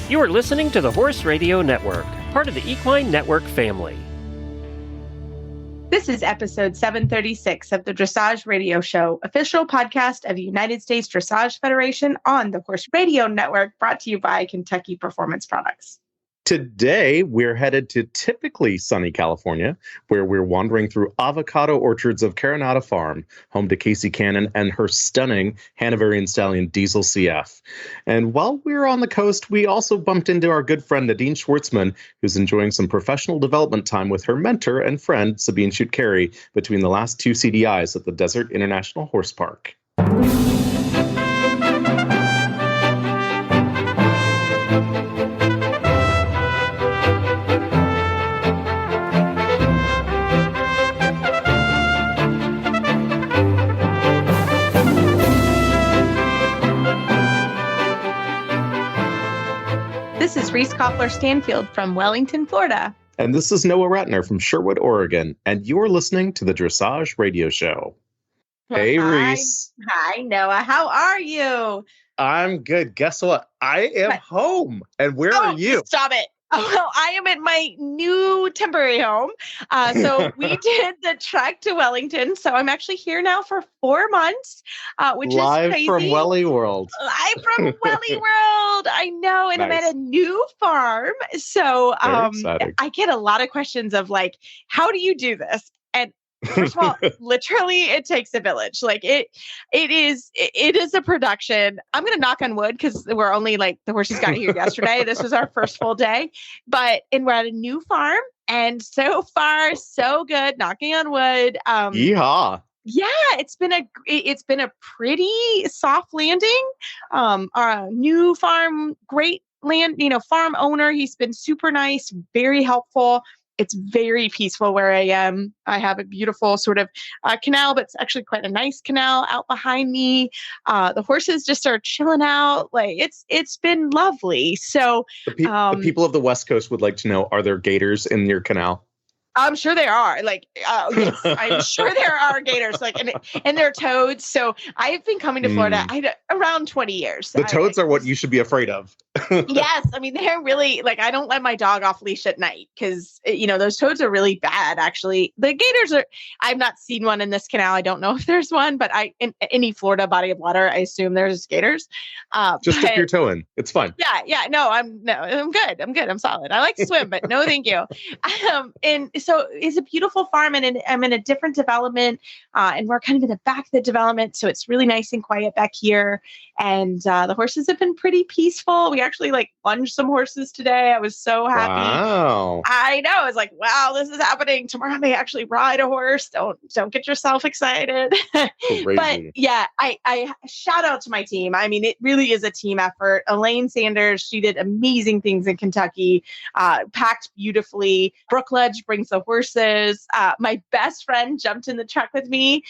You are listening to the Horse Radio Network, part of the Equine Network family. This is episode 736 of the Dressage Radio Show, official podcast of the United States Dressage Federation on the Horse Radio Network, brought to you by Kentucky Performance Products. Today, we're headed to typically sunny California, where we're wandering through avocado orchards of Carronada Farm, home to Kasey Cannon and her stunning Hanoverian Stallion Diesel CF. And while we were on the coast, we also bumped into our good friend Nadine Schwartsman, who's enjoying some professional development time with her mentor and friend Sabine Schut-Kery between the last two CDIs at the Desert Int'l Horse Park. This is Reese Koffler-Stanfield from Wellington, Florida. And this is Noah Ratner from Sherwood, Oregon. And you're listening to the Dressage Radio Show. Hey, Reese. Hi, Noah. How are you? I'm good. Guess what? I am home. And where are you? Stop it. Oh, well, I am at my new temporary home. So we did the trek to Wellington. So I'm actually here now for 4 months, which Live is crazy. from Welly World. Live from Welly World. I know. And Nice. I'm at a new farm. So Very exciting. I get a lot of questions of like, how do you do this? And first of all, literally, it takes a village. Like it is a production. I'm going to knock on wood because we're only like the horses got here yesterday. This was our first full day, and we're at a new farm, and so far so good. Knocking on wood. Yeehaw. Yeah, it's been a pretty soft landing. Our new farm, great land. Farm owner. He's been super nice, very helpful. It's very peaceful where I am. I have a beautiful sort of canal, but it's actually quite a nice canal out behind me. The horses just are chilling out. Like it's been lovely. So The people of the West Coast would like to know, are there gators in your canal? I'm sure they are. Yes, I'm sure there are gators, and they're toads. So I've been coming to Florida around 20 years. The toads are what you should be afraid of. Yes. I mean, they're really I don't let my dog off leash at night because, those toads are really bad, actually. The gators I've not seen one in this canal. I don't know if there's one, but in any Florida body of water, I assume there's gators. Just dip your toe in. It's fine. Yeah. No, I'm good. I'm solid. I like to swim, but no, thank you. And so it's a beautiful farm, and I'm in a different development, and we're kind of in the back of the development. So it's really nice and quiet back here. And the horses have been pretty peaceful. We actually lunged some horses today. I was so happy. Wow. I know. I was like, wow, this is happening. Tomorrow I may actually ride a horse. Don't get yourself excited. But yeah, I shout out to my team. I mean, it really is a team effort. Elaine Sanders, she did amazing things in Kentucky, packed beautifully. Brooke Ledge brings the horses. My best friend jumped in the truck with me.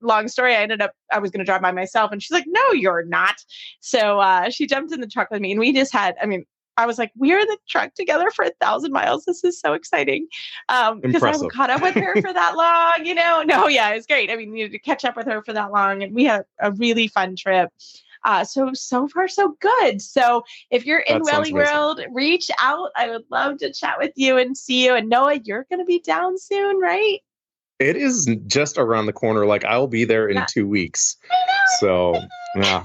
Long story, I was going to drive by myself, and she's like, no, you're not. So she jumped in the truck with me, and we just I was like, we're in the truck together for 1,000 miles. This is so exciting. Because I haven't caught up with her for that long, No, yeah, it's great. I mean, to catch up with her for that long, and we had a really fun trip. So far, so good. So if you're in Welly World, reach out. I would love to chat with you and see you. And Noah, you're going to be down soon, right? It is just around the corner. I'll be there in 2 weeks. So, yeah.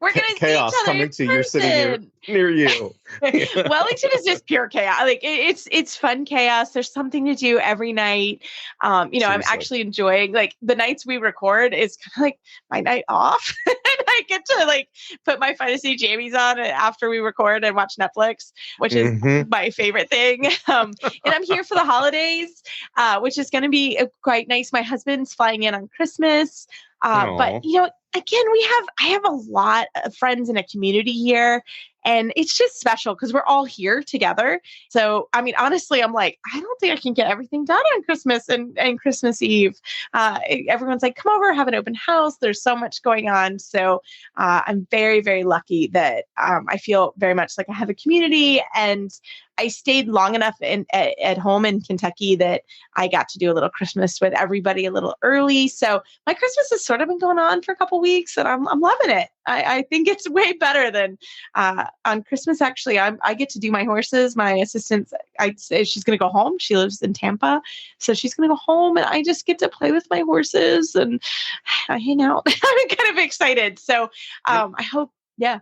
We're going to see chaos each other coming to your city near you. Wellington is just pure chaos. It's fun chaos. There's something to do every night. I'm actually enjoying the nights we record is kind of like my night off. And I get to put my fantasy jammies on after we record and watch Netflix, which is my favorite thing. And I'm here for the holidays, which is going to be quite nice. My husband's flying in on Christmas. But again, I have a lot of friends in a community here, and it's just special because we're all here together. So, I mean, honestly, I'm like, I don't think I can get everything done on Christmas and Christmas Eve. Everyone's like, come over, have an open house. There's so much going on. So I'm very, very lucky that I feel very much like I have a community, and I stayed long enough at home in Kentucky that I got to do a little Christmas with everybody a little early. So my Christmas has sort of been going on for a couple weeks, and I'm loving it. I think it's way better than on Christmas. Actually, I get to do my horses. My assistant, I say she's going to go home. She lives in Tampa. So she's going to go home and I just get to play with my horses and I hang out. I'm kind of excited. So I hope, yeah.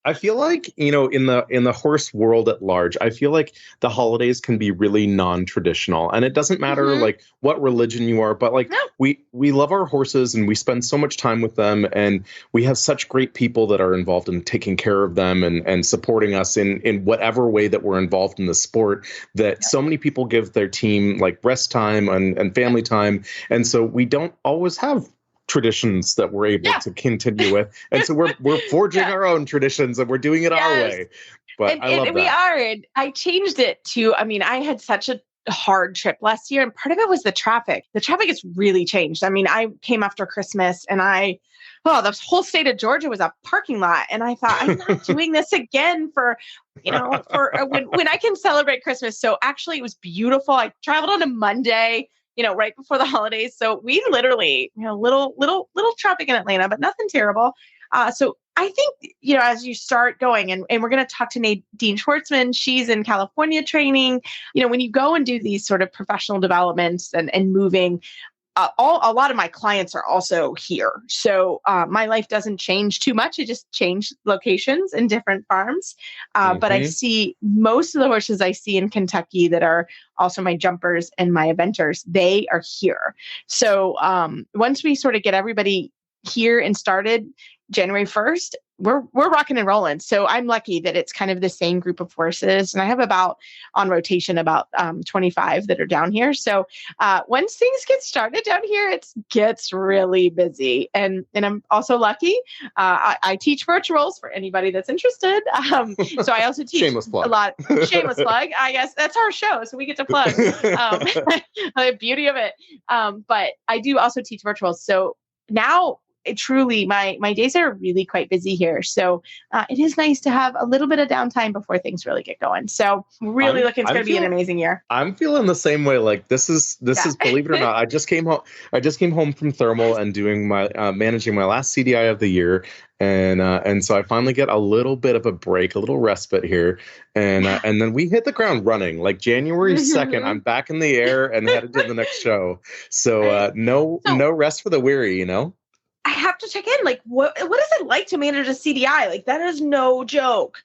I feel like, in the horse world at large, I feel like the holidays can be really non-traditional, and it doesn't matter like what religion you are, but like we love our horses and we spend so much time with them, and we have such great people that are involved in taking care of them and supporting us in whatever way that we're involved in the sport, that so many people give their team like rest time and family time. And so we don't always have traditions that we're able to continue with, and so we're forging our own traditions and we're doing it our way. But I love that. We are. And I changed it to, I had such a hard trip last year, and part of it was the traffic. The traffic has really changed. I came after Christmas and the whole state of Georgia was a parking lot. And I thought, I'm not doing this again for when I can celebrate Christmas. So actually it was beautiful. I traveled on a Monday, right before the holidays. So we literally, little traffic in Atlanta, but nothing terrible. So I think, as you start going, and we're going to talk to Nadine Schwartsman, she's in California training, when you go and do these sort of professional developments and moving, a lot of my clients are also here. So my life doesn't change too much. It just changed locations in different farms. But I see most of the horses I see in Kentucky that are also my jumpers and my eventers, they are here. So once we sort of get everybody here and started January 1st, we're rocking and rolling. So I'm lucky that it's kind of the same group of horses. And I have on rotation about 25 that are down here. So once things get started down here, it gets really busy. And I'm also lucky. I teach virtuals for anybody that's interested. So I also teach Shameless plug. a lot. Shameless plug. I guess that's our show. So we get to plug the beauty of it. But I do also teach virtuals. So now, truly, my days are really quite busy here. So it is nice to have a little bit of downtime before things really get going. So really it's going to be an amazing year. I'm feeling the same way. Like this is, believe it or not, I just came home from thermal and doing my, managing my last CDI of the year. And so I finally get a little bit of a break, a little respite here. And then we hit the ground running. Like January 2nd, I'm back in the air and headed to the next show. So no rest for the weary, I have to check in. Like, what is it like to manage a CDI? Like, that is no joke.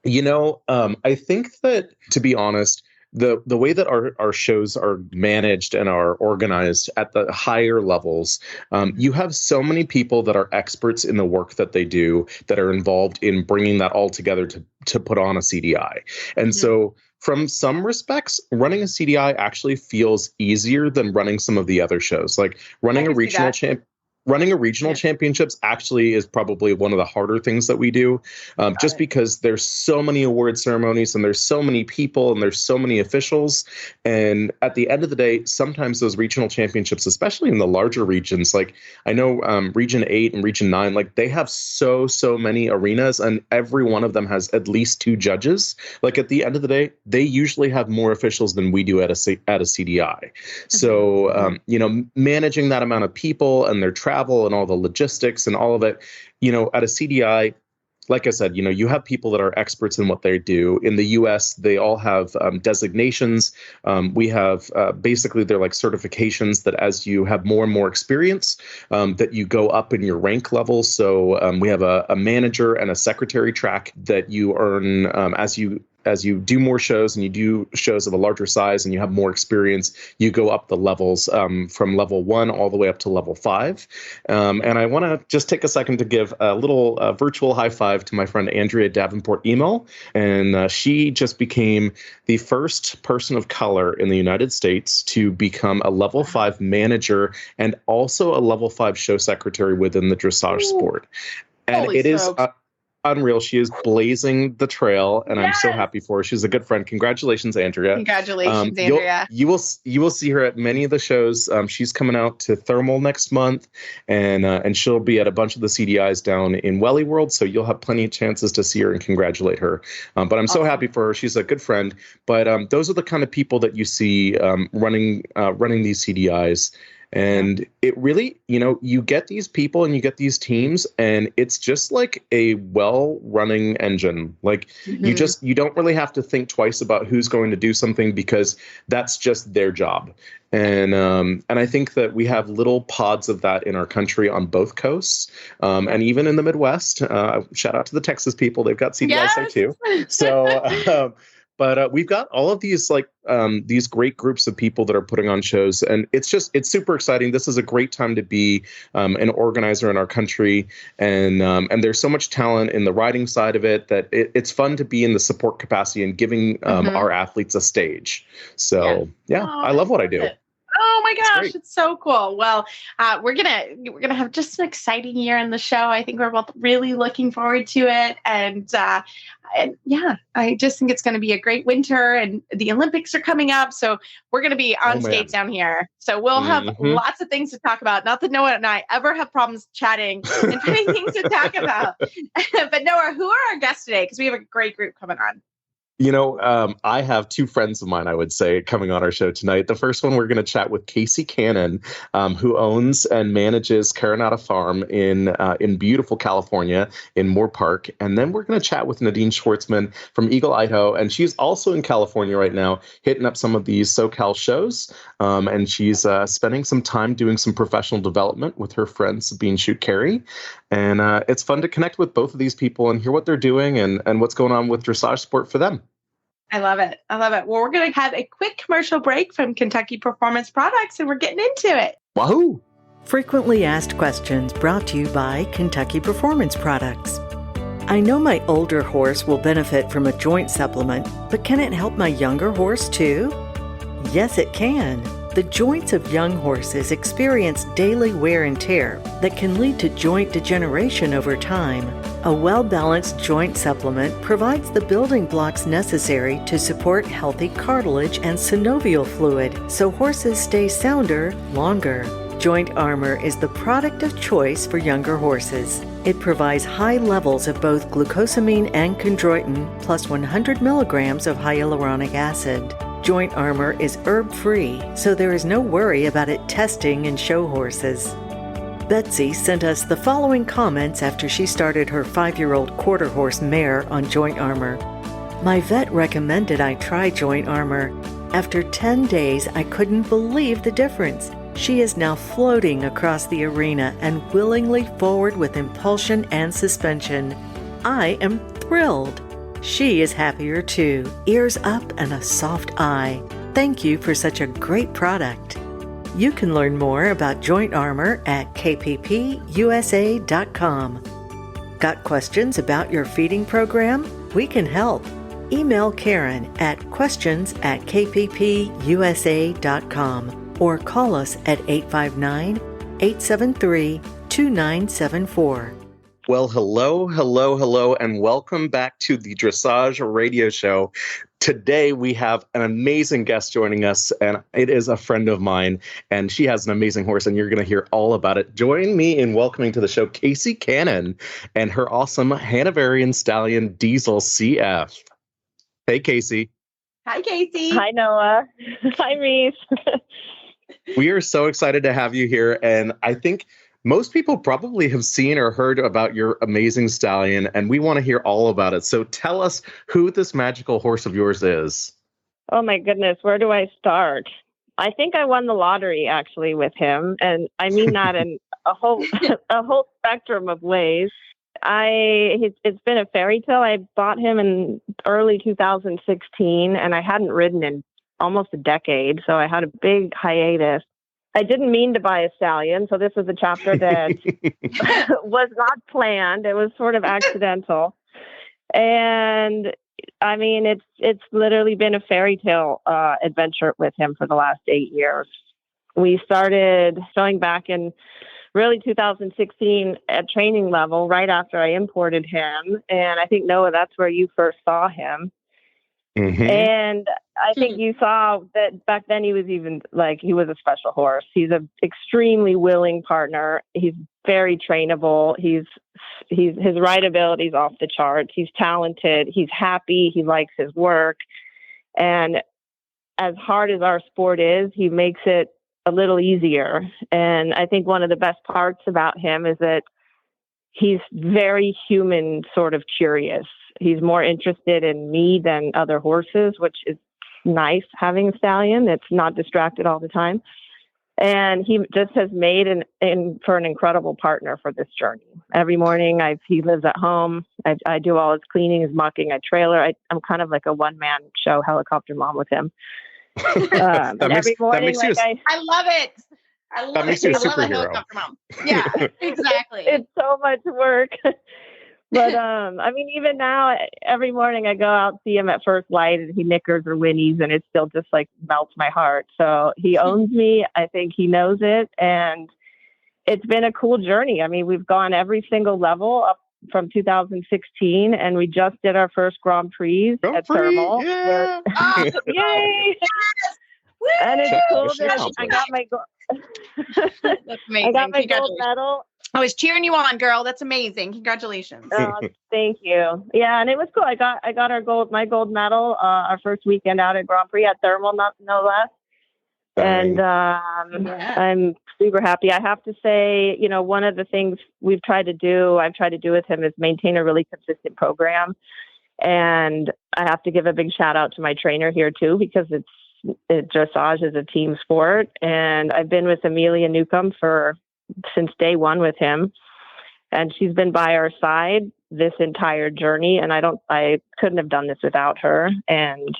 I think that, to be honest, the way that our shows are managed and are organized at the higher levels, you have so many people that are experts in the work that they do, that are involved in bringing that all together to put on a CDI. And so from some respects, running a CDI actually feels easier than running some of the other shows. Like running a regional championships actually is probably one of the harder things that we do, just because there's so many award ceremonies and there's so many people and there's so many officials. And at the end of the day, sometimes those regional championships, especially in the larger regions, like I know Region 8 and Region 9, like they have so many arenas and every one of them has at least 2 judges. Like at the end of the day, they usually have more officials than we do at a CDI. So, managing that amount of people and their travel and all the logistics and all of it, at a CDI, like I said, you have people that are experts in what they do. In the US, they all have designations. We have basically they're like certifications that as you have more and more experience, that you go up in your rank level. So we have a manager and a secretary track that you earn as you do more shows and you do shows of a larger size and you have more experience, you go up the levels from level 1 all the way up to level 5. And I want to just take a second to give a little virtual high five to my friend Andrea Davenport-Emo. And she just became the first person of color in the United States to become a level 5 manager and also a level 5 show secretary within the dressage sport. And it is unreal. She is blazing the trail, and I'm so happy for her. She's a good friend. Congratulations, Andrea. Congratulations, Andrea. You will see her at many of the shows. She's coming out to Thermal next month, and she'll be at a bunch of the CDIs down in Welly World. So you'll have plenty of chances to see her and congratulate her. But I'm so happy for her. She's a good friend. But those are the kind of people that you see running these CDIs. And it really, you get these people and you get these teams, and it's just like a well-running engine. Like you don't really have to think twice about who's going to do something, because that's just their job. And I think that we have little pods of that in our country on both coasts, and even in the Midwest. Shout out to the Texas people; they've got CDIs there too. So, but we've got all of these these great groups of people that are putting on shows, and it's super exciting. This is a great time to be an organizer in our country, and there's so much talent in the riding side of it that it's fun to be in the support capacity and giving our athletes a stage. So I love what I do. Oh my gosh, it's so cool. Well, we're gonna have just an exciting year in the show. I think we're both really looking forward to it, and I just think it's going to be a great winter. And the Olympics are coming up, so we're going to be on skates down here. So we'll have lots of things to talk about. Not that Noah and I ever have problems chatting and finding things to talk about. But Noah, who are our guests today? Because we have a great group coming on. I have two friends of mine, I would say, coming on our show tonight. The first one, we're going to chat with Kasey Cannon, who owns and manages Carronada Farm in beautiful California, in Moore Park. And then we're going to chat with Nadine Schwartsman from Eagle, Idaho. And she's also in California right now, hitting up some of these SoCal shows. And she's spending some time doing some professional development with her friend, Sabine Schut-Kery. And it's fun to connect with both of these people and hear what they're doing and what's going on with dressage sport for them. I love it. Well, we're going to have a quick commercial break from Kentucky Performance Products, and we're getting into it. Wahoo! Frequently asked questions brought to you by Kentucky Performance Products. I know my older horse will benefit from a joint supplement, but can it help my younger horse too? Yes, it can. The joints of young horses experience daily wear and tear that can lead to joint degeneration over time. A well-balanced joint supplement provides the building blocks necessary to support healthy cartilage and synovial fluid so horses stay sounder longer. Joint Armor is the product of choice for younger horses. It provides high levels of both glucosamine and chondroitin plus 100 milligrams of hyaluronic acid. Joint Armor is herb-free, so there is no worry about it testing in show horses. Betsy sent us the following comments after she started her 5-year-old quarter horse mare on Joint Armor. My vet recommended I try Joint Armor. After 10 days, I couldn't believe the difference. She is now floating across the arena and willingly forward with impulsion and suspension. I am thrilled. She is happier too, ears up and a soft eye. Thank you for such a great product. You can learn more about Joint Armor at kppusa.com. Got questions about your feeding program? We can help. Email Karen at questions@kppusa.com or call us at 859-873-2974. Well, hello, and welcome back to the Dressage Radio Show. Today, we have an amazing guest joining us, and it is a friend of mine, and she has an amazing horse, and you're going to hear all about it. Join me in welcoming to the show Kasey Cannon and her awesome Hanoverian Stallion Diesel CF. Hey, Kasey. Hi, Kasey. Hi, Noah. Hi, Reese. We are so excited to have you here, and I think most people probably have seen or heard about your amazing stallion, and we want to hear all about it. So tell us who this magical horse of yours is. Oh, my goodness. Where do I start? I think I won the lottery, actually, with him. And I mean that in a whole spectrum of ways. It's been a fairy tale. I bought him in early 2016, and I hadn't ridden in almost a decade. So I had a big hiatus. I didn't mean to buy a stallion, so this was a chapter that was not planned. It was sort of accidental. And I mean, it's literally been a fairy tale adventure with him for the last 8 years. We started showing back in really 2016 at training level, right after I imported him. And I think, Noah, that's where you first saw him. Mm-hmm. And I think you saw that back then he was he was a special horse. He's an extremely willing partner. He's very trainable. His rideability is off the charts. He's talented. He's happy. He likes his work. And as hard as our sport is, he makes it a little easier. And I think one of the best parts about him is that he's very human, sort of curious. He's more interested in me than other horses, which is nice having a stallion that's not distracted all the time. And he just has made for an incredible partner for this journey. Every morning, he lives at home. I do all his cleaning, his mucking, I trailer. I'm kind of like a one-man show helicopter mom with him. Every morning, I love it. That makes you a superhero. Yeah, exactly. It's so much work. But, I mean, even now, every morning I go out, see him at first light, and he nickers or whinnies, and it still just like melts my heart. So he owns me. I think he knows it. And it's been a cool journey. I mean, we've gone every single level up from 2016, and we just did our first Grand Prix at Thermal. Yeah. Yay! And it's cool that I got my That's amazing. I got my gold medal. I was cheering you on, girl. That's amazing. Congratulations. Thank you. Yeah, and it was cool. I got my gold medal our first weekend out at Grand Prix at Thermal, no less. And I'm super happy. I have to say, one of the things I've tried to do with him is maintain a really consistent program. And I have to give a big shout out to my trainer here too, because dressage is a team sport. And I've been with Amelia Newcomb since day one with him, and she's been by our side this entire journey. And I couldn't have done this without her. And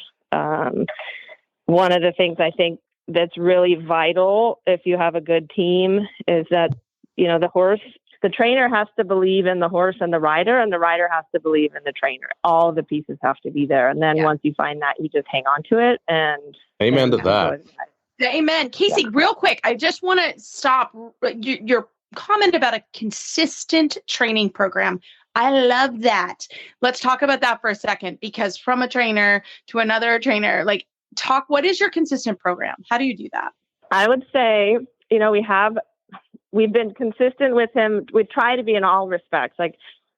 one of the things I think that's really vital if you have a good team is that, the trainer has to believe in the horse and the rider has to believe in the trainer. All the pieces have to be there. And then once you find that, you just hang on to it. And amen to that. Amen. Kasey, real quick, I just want to stop your comment about a consistent training program. I love that. Let's talk about that for a second, because from a trainer to another trainer, what is your consistent program? How do you do that? I would say, we've been consistent with him. We try to be in all respects.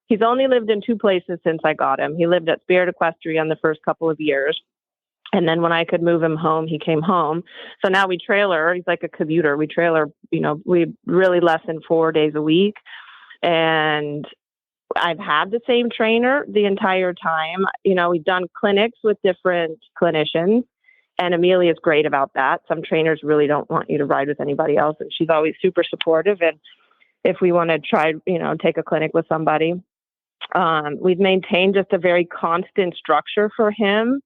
He's only lived in 2 places since I got him. He lived at Spirit Equestrian the first couple of years. And then when I could move him home, he came home. So now we trailer. He's like a commuter. We trailer, we really less than 4 days a week. And I've had the same trainer the entire time. We've done clinics with different clinicians. And Amelia's great about that. Some trainers really don't want you to ride with anybody else. And she's always super supportive. And if we want to try, take a clinic with somebody, we've maintained just a very constant structure for him.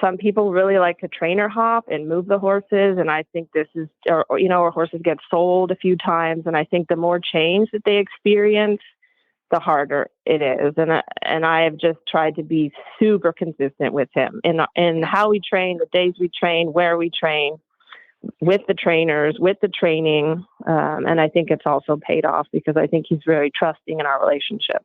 Some people really like to trainer hop and move the horses. And I think our horses get sold a few times. And I think the more change that they experience, the harder it is. And I have just tried to be super consistent with him in how we train, the days we train, where we train, with the trainers, with the training. And I think it's also paid off because I think he's very trusting in our relationship.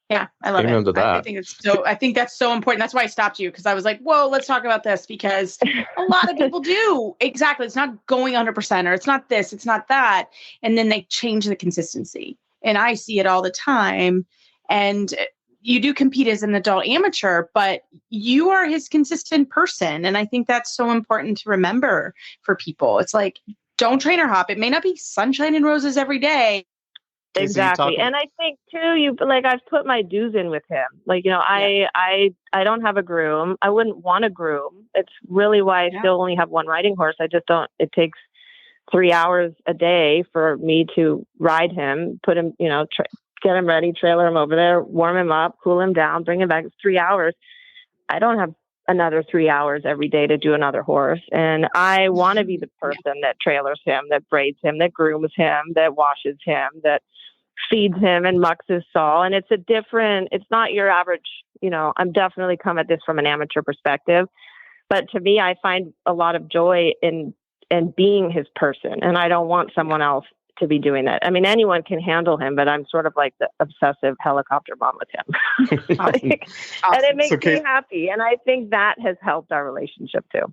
Yeah, I love it. I think that's so important. That's why I stopped you, because I was like, whoa, let's talk about this, because a lot of people do. Exactly. It's not going 100%, or it's not this, it's not that. And then they change the consistency. And I see it all the time. And you do compete as an adult amateur, but you are his consistent person. And I think that's so important to remember for people. It's don't trainer hop. It may not be sunshine and roses every day. Exactly. And I think too, I've put my dues in with him. I don't have a groom. I wouldn't want a groom. It's really why I still only have one riding horse. It takes 3 hours a day for me to ride him, put him, get him ready, trailer him over there, warm him up, cool him down, bring him back. It's 3 hours. I don't have another 3 hours every day to do another horse. And I want to be the person that trailers him, that braids him, that grooms him, that washes him, that feeds him and mucks his stall. And it's not your average, I'm definitely come at this from an amateur perspective, but to me, I find a lot of joy in being his person. And I don't want someone else to be doing that. I mean, anyone can handle him, but I'm sort of like the obsessive helicopter mom with him. Awesome. And it makes me happy. And I think that has helped our relationship too.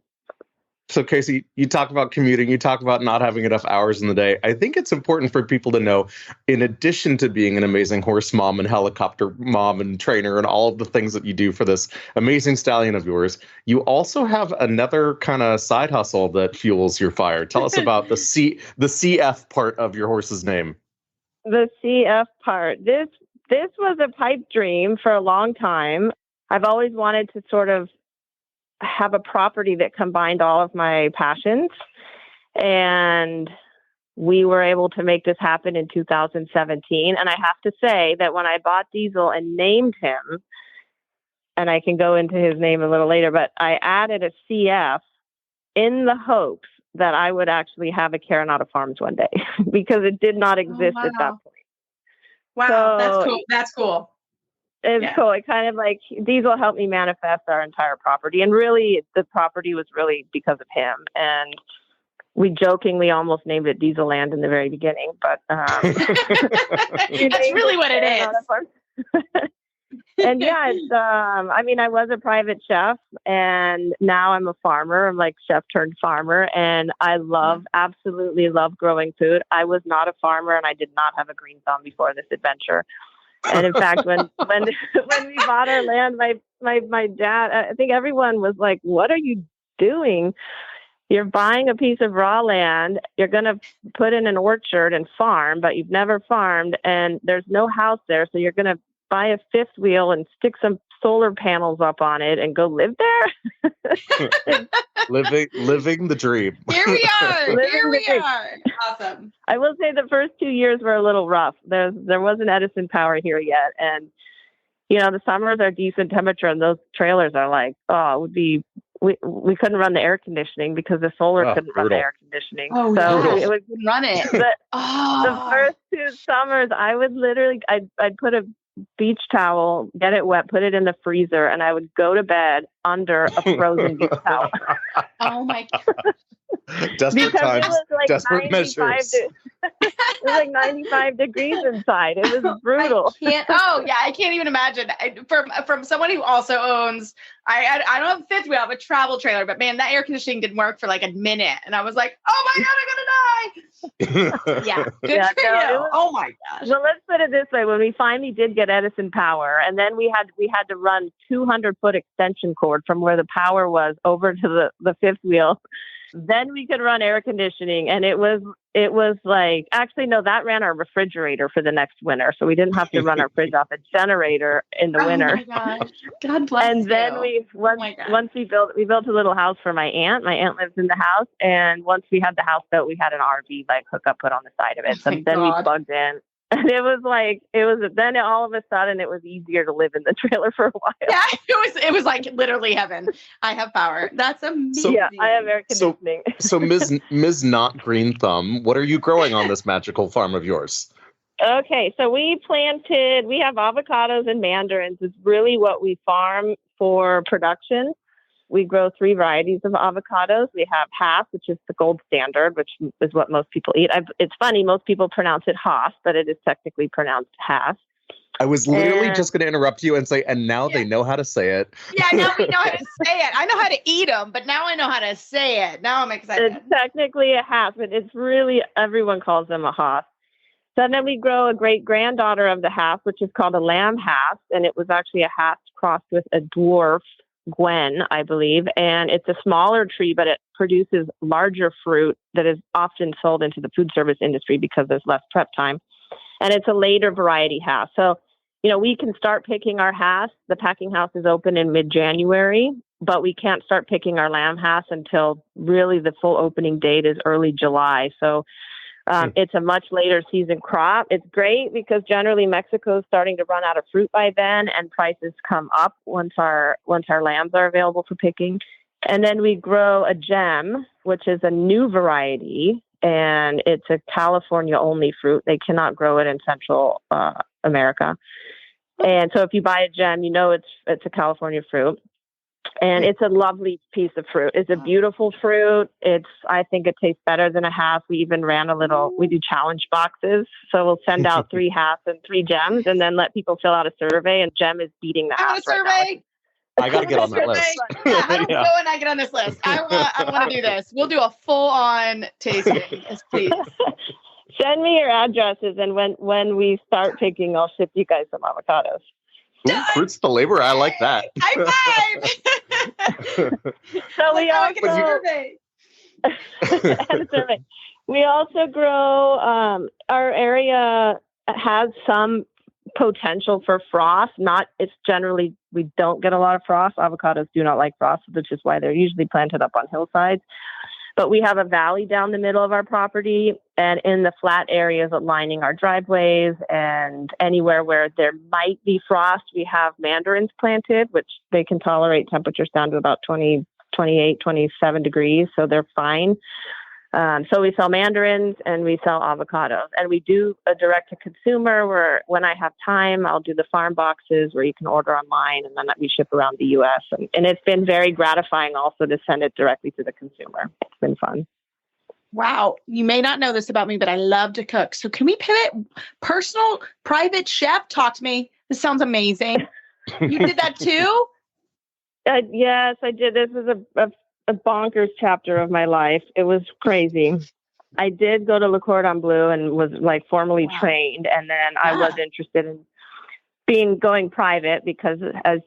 So, Kasey, you talk about commuting, you talk about not having enough hours in the day. I think it's important for people to know, in addition to being an amazing horse mom and helicopter mom and trainer and all of the things that you do for this amazing stallion of yours, you also have another kind of side hustle that fuels your fire. Tell us about the CF part of your horse's name. The CF part. This was a pipe dream for a long time. I've always wanted to sort of have a property that combined all of my passions. And we were able to make this happen in 2017. And I have to say that when I bought Diesel and named him, and I can go into his name a little later, but I added a CF in the hopes that I would actually have a Carronada Farms one day because it did not exist at that point. Wow, so that's cool. That's cool. It's cool. It kind of like Diesel helped me manifest our entire property. And really, the property was really because of him. And we jokingly almost named it Diesel Land in the very beginning. But that's really what it is. And yeah, it's, I mean, I was a private chef and now I'm a farmer. I'm like chef turned farmer. And I absolutely love growing food. I was not a farmer and I did not have a green thumb before this adventure. And in fact, when we bought our land, my dad, I think everyone was like, "What are you doing? You're buying a piece of raw land. You're going to put in an orchard and farm, but you've never farmed, and there's no house there. So you're going to buy a fifth wheel and stick some solar panels up on it and go live there." living the dream. Here we are. Awesome. I will say the first 2 years were a little rough. There wasn't Edison power here yet. And, you know, the summers are decent temperature and those trailers are like, we couldn't run the air conditioning because the solar couldn't run the air conditioning. Oh, so it would run it. The first 2 summers, I would literally, I'd put a beach towel, get it wet, put it in the freezer, and I would go to bed under a frozen beach towel. Oh my God. Desperate times, like desperate measures. It was like 95 degrees inside. It was brutal. I can't even imagine. From someone who also owns, I don't have a fifth wheel, I have a travel trailer, but man, that air conditioning didn't work for like a minute. And I was like, oh my God, I'm going to die. Yeah. Good for you. Oh my gosh. Well, let's put it this way. When we finally did get Edison power, and then we had to run 200-foot extension cord from where the power was over to the fifth wheel. Then we could run air conditioning, and it was like, actually, no, that ran our refrigerator for the next winter. So we didn't have to run our fridge off a generator in the winter. Oh my gosh. God bless and you. then once we built a little house for my aunt. My aunt lives in the house. And once we had the house built, we had an RV like hookup put on the side of it. So then we plugged in. And then all of a sudden it was easier to live in the trailer for a while. Yeah, it was like literally heaven. I have power. That's amazing. Yeah, I have air conditioning. So Ms. Not Green Thumb, what are you growing on this magical farm of yours? Okay, so we have avocados and mandarins. It's really what we farm for production. We grow 3 varieties of avocados. We have Hass, which is the gold standard, which is what most people eat. It's funny, most people pronounce it Haas, but it is technically pronounced Hass. I was literally just going to interrupt you and say, and now they know how to say it. Yeah, now we know how to say it. I know how to eat them, but now I know how to say it. Now I'm excited. It's technically a Hass, but it's really, everyone calls them a Haas. So then we grow a great granddaughter of the Hass, which is called a lamb Hass, and it was actually a Hass crossed with a dwarf Gwen, I believe, and it's a smaller tree, but it produces larger fruit that is often sold into the food service industry because there's less prep time. And it's a later variety Hass. So, you know, we can start picking our Hass. The packing house is open in mid-January, but we can't start picking our lamb Hass until really the full opening date is early July. So it's a much later season crop. It's great because generally Mexico is starting to run out of fruit by then, and prices come up once our lambs are available for picking. And then we grow a gem, which is a new variety, and it's a California only fruit. They cannot grow it in Central America. And so if you buy a gem, you know it's a California fruit. And it's a lovely piece of fruit. It's a beautiful fruit. I think it tastes better than a Hass. We even we do challenge boxes. So we'll send out 3 Hass and 3 gems and then let people fill out a survey. And gem is beating the Hass right now. I got to get on that list. Yeah, I don't know when I get on this list. I want to do this. We'll do a full-on tasting. Yes, please. Send me your addresses, and when we start picking, I'll ship you guys some avocados. Ooh, fruits of the labor. I like that. High five. So we we also grow. Our area has some potential for frost. It's generally, we don't get a lot of frost. Avocados do not like frost, which is why they're usually planted up on hillsides. But we have a valley down the middle of our property, and in the flat areas lining our driveways and anywhere where there might be frost, we have mandarins planted, which they can tolerate temperatures down to about 20, 28, 27 degrees. So they're fine. So we sell mandarins and we sell avocados, and we do a direct to consumer where when I have time, I'll do the farm boxes where you can order online, and then we ship around the US. And it's been very gratifying also to send it directly to the consumer. It's been fun. Wow. You may not know this about me, but I love to cook. So can we pivot? Personal, private chef, talk to me. This sounds amazing. You did that too? Yes, I did. This is a bonkers chapter of my life. It was crazy. I did go to Le Cordon Bleu and was formally trained. And then I was interested in going private because as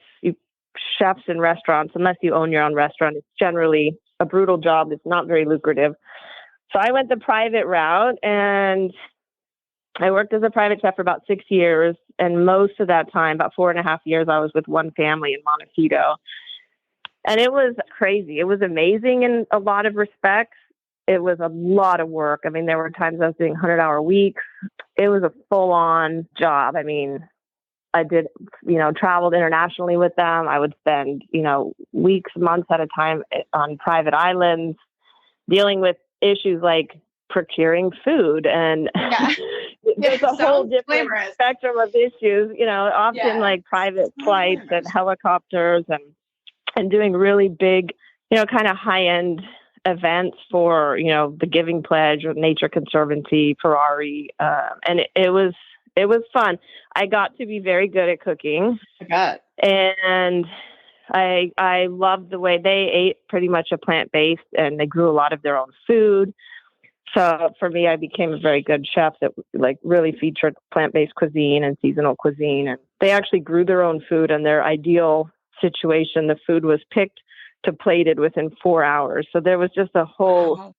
chefs in restaurants, unless you own your own restaurant, it's generally a brutal job. It's not very lucrative. So I went the private route, and I worked as a private chef for about 6 years. And most of that time, about 4.5 years, I was with one family in Montecito. And it was crazy. It was amazing in a lot of respects. It was a lot of work. I mean, there were times I was doing 100-hour weeks. It was a full-on job. I mean, I did, traveled internationally with them. I would spend, weeks, months at a time on private islands dealing with issues like procuring food. And there's a whole different spectrum of issues, often like private flights and helicopters and doing really big, kind of high-end events for, the Giving Pledge or Nature Conservancy, Ferrari. And it was fun. I got to be very good at cooking. I bet. And I loved the way they ate pretty much a plant-based, and they grew a lot of their own food. So for me, I became a very good chef that really featured plant-based cuisine and seasonal cuisine. And they actually grew their own food, and their ideal situation, the food was picked to plated within 4 hours. So there was just a whole,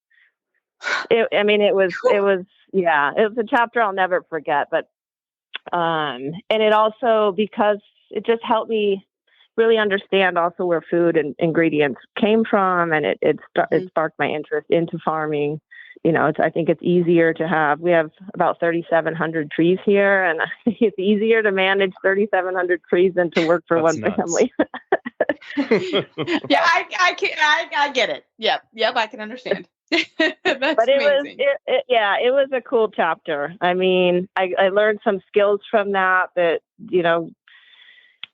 it was a chapter I'll never forget, but, and it also, because it just helped me really understand also where food and ingredients came from. And it sparked my interest into farming. I think it's easier to have. We have about 3,700 trees here, and I think it's easier to manage 3,700 trees than to work for one family. Yeah, I get it. Yep, I can understand. But amazing. It was a cool chapter. I mean, I learned some skills from that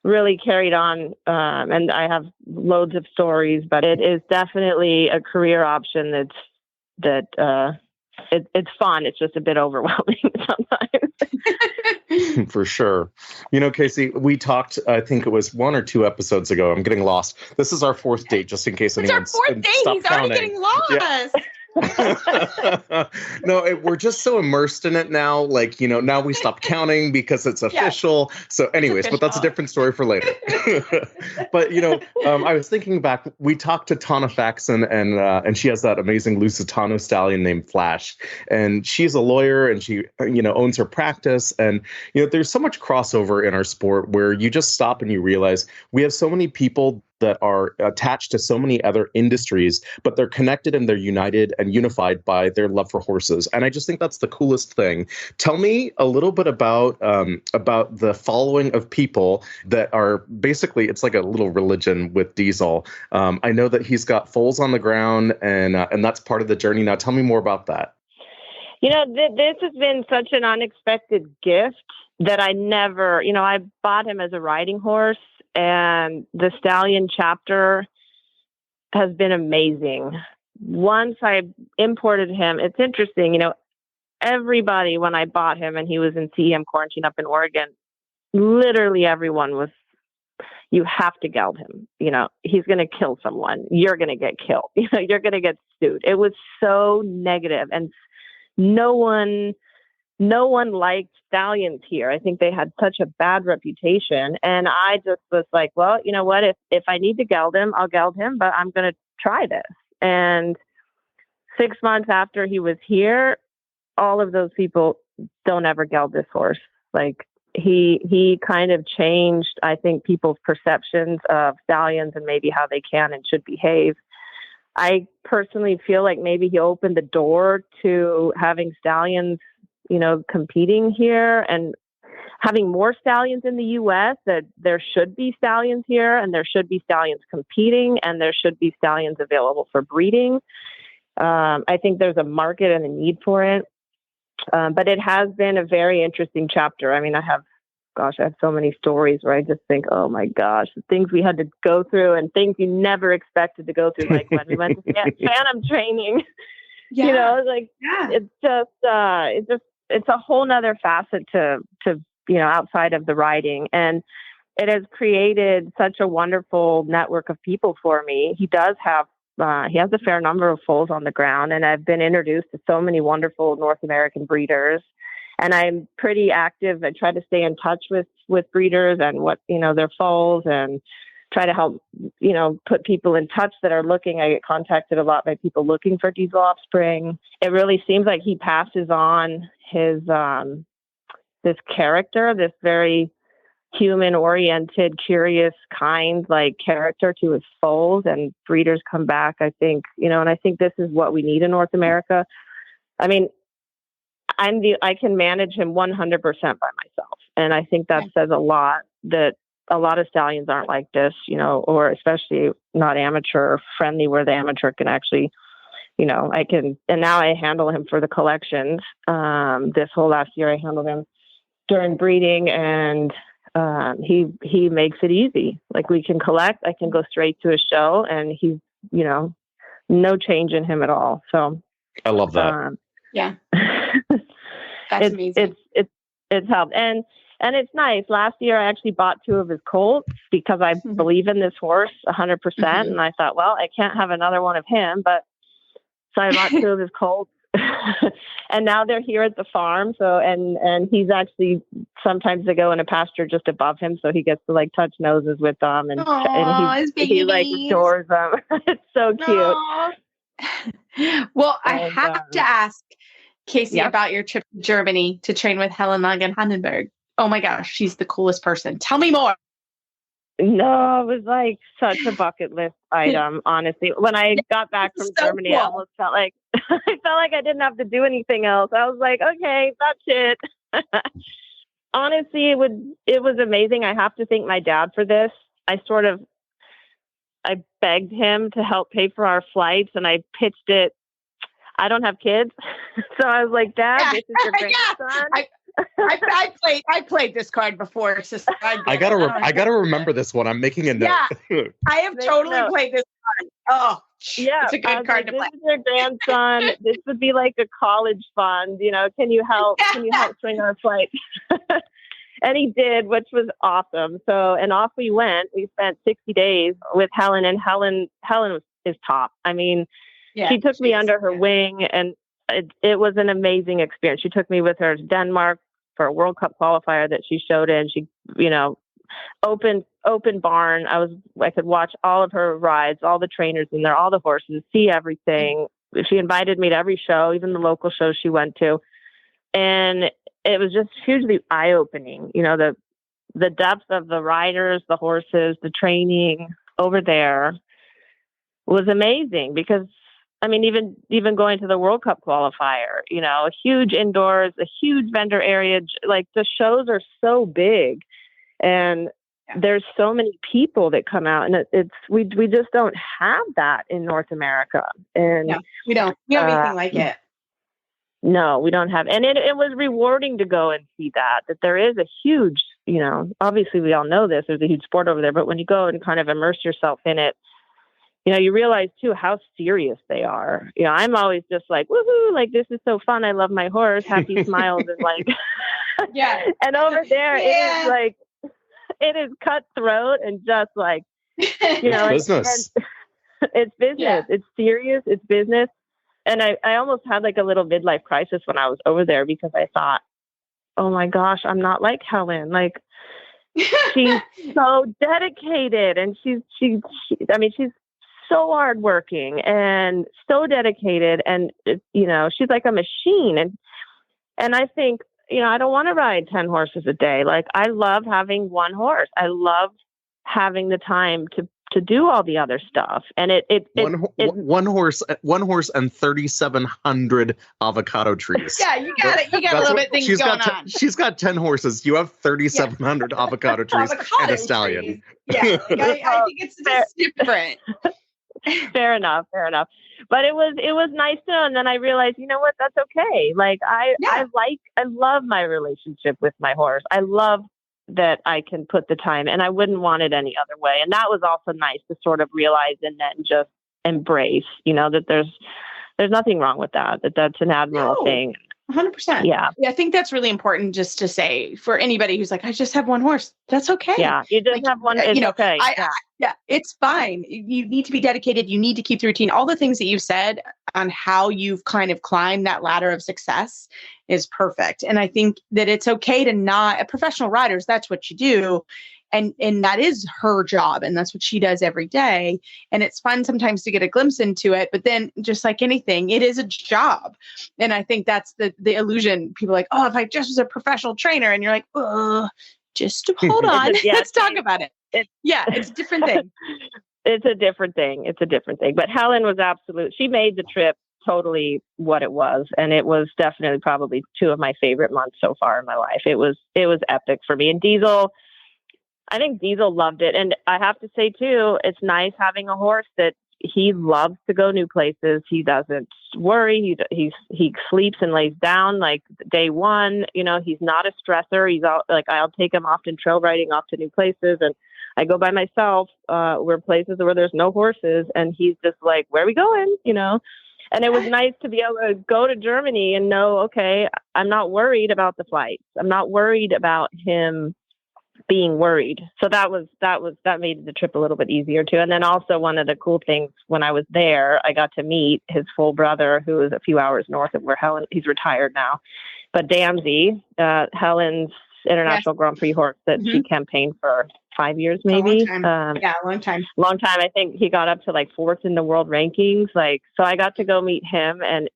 really carried on, and I have loads of stories. But it is definitely a career option it's fun. It's just a bit overwhelming sometimes. For sure. Kasey, we talked, I think it was 1 or 2 episodes ago. I'm getting lost. This is our 4th date, just in case anyone's our 4th date. He's already getting lost. Yeah. No, we're just so immersed in it now. Now we stop counting because it's official. Yeah. So anyways, but that's a different story for later. But, I was thinking back, we talked to Tana Faxon, and she has that amazing Lusitano stallion named Flash. And she's a lawyer, and she, owns her practice. And, there's so much crossover in our sport where you just stop and you realize we have so many people that are attached to so many other industries, but they're connected and they're united and unified by their love for horses. And I just think that's the coolest thing. Tell me a little bit about the following of people that are basically, it's like a little religion with Diesel. I know that he's got foals on the ground, and that's part of the journey. Now, tell me more about that. This has been such an unexpected gift that I never, I bought him as a riding horse. And the stallion chapter has been amazing. Once I imported him, it's interesting, everybody, when I bought him and he was in CEM quarantine up in Oregon, literally everyone was you have to geld him. He's going to kill someone. You're going to get killed. You're going to get sued. It was so negative, and no one liked stallions here. I think they had such a bad reputation. And I just was like, well, you know what? If I need to geld him, I'll geld him, but I'm going to try this. And 6 months after he was here, all of those people don't ever geld this horse. Like he kind of changed, I think, people's perceptions of stallions and maybe how they can and should behave. I personally feel like maybe he opened the door to having stallions, competing here and having more stallions in the U.S., that there should be stallions here and there should be stallions competing and there should be stallions available for breeding. I think there's a market and a need for it. But it has been a very interesting chapter. I mean, I have so many stories where I just think, oh my gosh, the things we had to go through and things you never expected to go through, like when we went to Phantom training. Yeah. It's a whole nother facet to outside of the riding, and it has created such a wonderful network of people for me. He does have he has a fair number of foals on the ground, and I've been introduced to so many wonderful North American breeders, and I'm pretty active. I try to stay in touch with breeders and what their foals, and try to help put people in touch that are looking. I get contacted a lot by people looking for diesel offspring. It really seems like he passes on his this character, this very human-oriented, curious, kind, character to his foals, and breeders come back, I think, and I think this is what we need in North America. I mean, I can manage him 100% by myself, and I think that says a lot, that a lot of stallions aren't like this, or especially not amateur friendly, where the amateur can actually, and now I handle him for the collections. This whole last year I handled him during breeding, and he makes it easy. Like, we can collect, I can go straight to a show, and he's, no change in him at all. So I love that. Yeah. That's amazing. It's helped. And it's nice. Last year, I actually bought 2 of his colts because I believe in this horse 100%. And I thought, well, I can't have another one of him. So I bought 2 of his colts. And now they're here at the farm. So, and he's actually, sometimes they go in a pasture just above him. So he gets to touch noses with them. And he adores them. It's so cute. Well, I have to ask Kasey about your trip to Germany to train with Helen Langen-Hannenberg. Oh my gosh, she's the coolest person. Tell me more. No, it was such a bucket list item, honestly. When I got back from Germany, cool. I almost felt like I didn't have to do anything else. I was like, okay, that's it. Honestly, it was amazing. I have to thank my dad for this. I begged him to help pay for our flights, and I pitched it. I don't have kids, so I was like, Dad, this is your grandson. I played this card before. So I gotta remember this one. I'm making a note. Yeah, I have totally played this card. Oh, yeah, it's a good card to play. This is your grandson. This would be like a college fund. Can you help? Can you help swing our flight? And he did, which was awesome. So, and off we went. We spent 60 days with Helen, and Helen is top. I mean, she took me under her wing, and it was an amazing experience. She took me with her to Denmark for a World Cup qualifier that she showed in. She, open barn. I could watch all of her rides, all the trainers in there, all the horses, see everything. She invited me to every show, even the local shows she went to. And it was just hugely eye-opening. The depth of the riders, the horses, the training over there was amazing, because I mean, even going to the World Cup qualifier, huge indoors, a huge vendor area. Like, the shows are so big, and there's so many people that come out, and we just don't have that in North America. And no, we don't have anything like it. No, we don't have. And it was rewarding to go and see that there is a huge, obviously we all know this, there's a huge sport over there, but when you go and kind of immerse yourself in it, you realize too how serious they are. I'm always just like, woohoo, like, this is so fun. I love my horse. Happy smiles is like, yeah. And over there, it is cutthroat and just like, business. It's business. Yeah. It's serious. It's business. And I almost had like a little midlife crisis when I was over there because I thought, oh my gosh, I'm not like Helen. Like she's so dedicated and she's so hardworking and so dedicated. And, she's like a machine. And I think, I don't want to ride 10 horses a day. Like I love having one horse. I love having the time to do all the other stuff. And one horse and 3,700 avocado trees. Yeah, you got it. You got a little bit things going on. She's got 10 horses. You have 3,700 avocado trees and a stallion. Trees. Yeah, I think it's just different. Fair enough. But it was nice to know. And then I realized, you know what, that's okay. Like I love my relationship with my horse. I love that I can put the time, and I wouldn't want it any other way. And that was also nice to sort of realize and then just embrace, that there's nothing wrong with that, that's an admirable thing. 100%. Yeah. I think that's really important just to say for anybody who's like, I just have one horse. That's okay. Yeah. You just have one. It's okay. Yeah, it's fine. You need to be dedicated. You need to keep the routine. All the things that you've said on how you've kind of climbed that ladder of success is perfect. And I think that it's okay to not, professional riders, that's what you do. And that is her job. And that's what she does every day. And it's fun sometimes to get a glimpse into it. But then just like anything, it is a job. And I think that's the illusion. People are like, oh, if I just was a professional trainer, and you're like, oh, just hold on. Let's talk about it. It's a different thing. It's a different thing. But Helen was she made the trip totally what it was. And it was definitely probably 2 of my favorite months so far in my life. It was epic for me. And I think Diesel loved it. And I have to say too, it's nice having a horse that he loves to go new places. He doesn't worry. He sleeps and lays down like day one. He's not a stressor. He's all like, I'll take him often trail riding off to new places, and I go by myself where places where there's no horses, and he's just like, where are we going? And it was nice to be able to go to Germany and know, okay, I'm not worried about the flights. I'm not worried about him being worried. So that made the trip a little bit easier too. And then also one of the cool things when I was there, I got to meet his full brother, who is a few hours north of where Helen, he's retired now, but Damsey, Helen's international Grand Prix horse that she campaigned for 5 years, maybe. A long time. Long time. I think he got up to like 4th in the world rankings. So I got to go meet him, and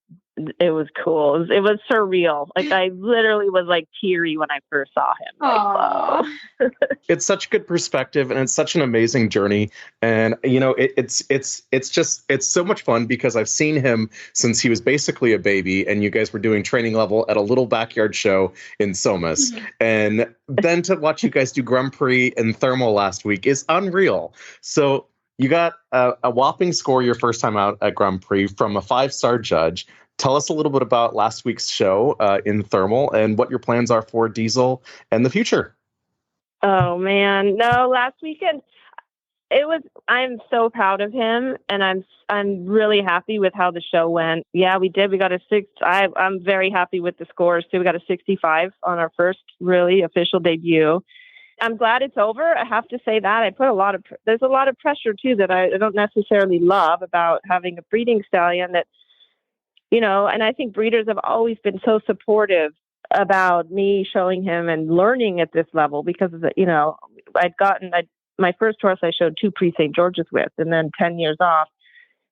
it was cool. It was surreal. Like I literally was like teary when I first saw him. Like, wow. It's such good perspective, and it's such an amazing journey. And it's so much fun because I've seen him since he was basically a baby, and you guys were doing training level at a little backyard show in Somas. And then to watch you guys do Grand Prix in Thermal last week is unreal. So you got a whopping score your first time out at Grand Prix from a 5-star judge. Tell us a little bit about last week's show in Thermal and what your plans are for Diesel and the future. Oh man, no, last weekend I'm so proud of him, and I'm really happy with how the show went. Yeah, we did. We got a 6. I'm very happy with the scores too. We got a 65 on our first really official debut. I'm glad it's over. I have to say that I put there's a lot of pressure too that I don't necessarily love about having a breeding stallion that, and I think breeders have always been so supportive about me showing him and learning at this level because of the, my first horse I showed 2 pre-St. George's with, and then 10 years off.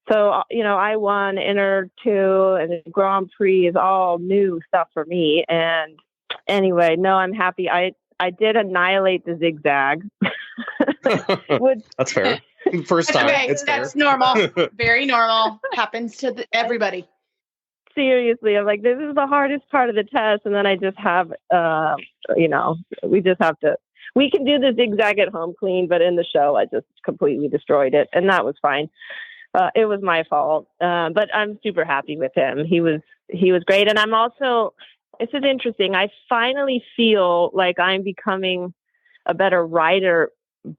So, I won Inter 2, and the Grand Prix is all new stuff for me. And anyway, no, I'm happy. I did annihilate the zigzag. That's fair. First time. Okay, that's normal. Very normal. Happens to everybody. Seriously, I'm like, this is the hardest part of the test. And then I just have, we can do the zigzag at home clean, but in the show, I just completely destroyed it. And that was fine. It was my fault. But I'm super happy with him. He was great. And I'm also, this is interesting. I finally feel like I'm becoming a better rider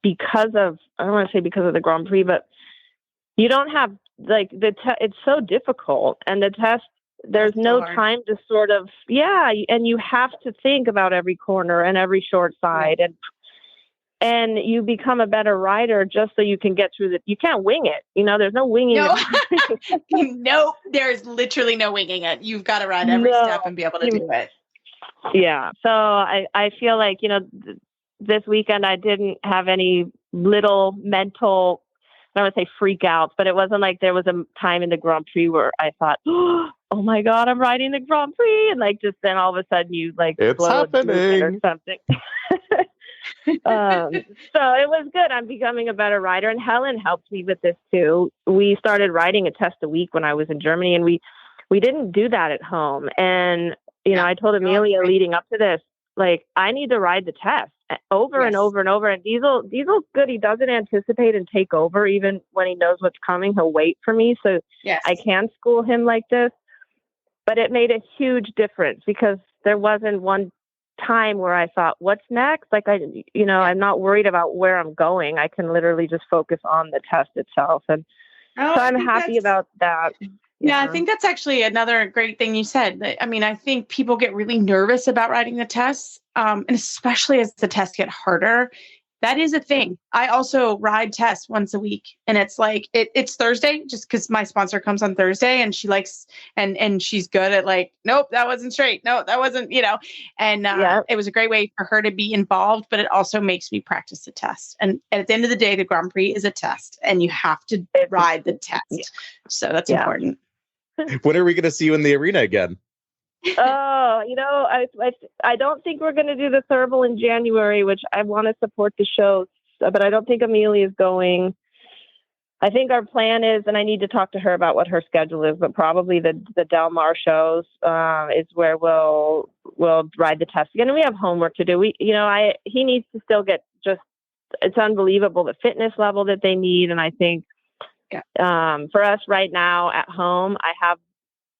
because of, I don't want to say because of the Grand Prix, but you don't have like it's so difficult, and the test, there's no time to sort of, and you have to think about every corner and every short side. and you become a better rider just so you can get through you can't wing it. There's no winging. No, no, there's literally no winging it. You've got to ride every step and be able to do it. Yeah. So I feel like, this weekend I didn't have any little mental, I don't want to say freak outs, but it wasn't like there was a time in the Grand Prix where I thought, oh my God, I'm riding the Grand Prix. And like, just then all of a sudden you like, it's happening or something. So it was good. I'm becoming a better rider, and Helen helped me with this too. We started riding a test a week when I was in Germany, and we didn't do that at home. And, I told Amelia leading up to this, like, I need to ride the test over and over and over. And Diesel's good. He doesn't anticipate and take over. Even when he knows what's coming, he'll wait for me. So I can school him like this, but it made a huge difference because there wasn't one time where I thought, what's next? Like I'm not worried about where I'm going. I can literally just focus on the test itself. And so I'm happy about that. Yeah, I think that's actually another great thing you said. I mean, I think people get really nervous about writing the tests, and especially as the tests get harder. That is a thing. I also ride tests once a week, and it's like it's Thursday just because my sponsor comes on Thursday, and she likes and she's good at like, nope, that wasn't straight. No, that wasn't, and it was a great way for her to be involved, but it also makes me practice the test. And at the end of the day, the Grand Prix is a test, and you have to ride the test. Yeah. So that's important. When are we going to see you in the arena again? I don't think we're going to do the Thermal in January, which I want to support the show, but I don't think Amelia is going. I think our plan is, and I need to talk to her about what her schedule is, but probably the Del Mar shows is where we'll ride the test again. And we have homework to do. He needs to still get it's unbelievable the fitness level that they need, and I think. For us right now at home,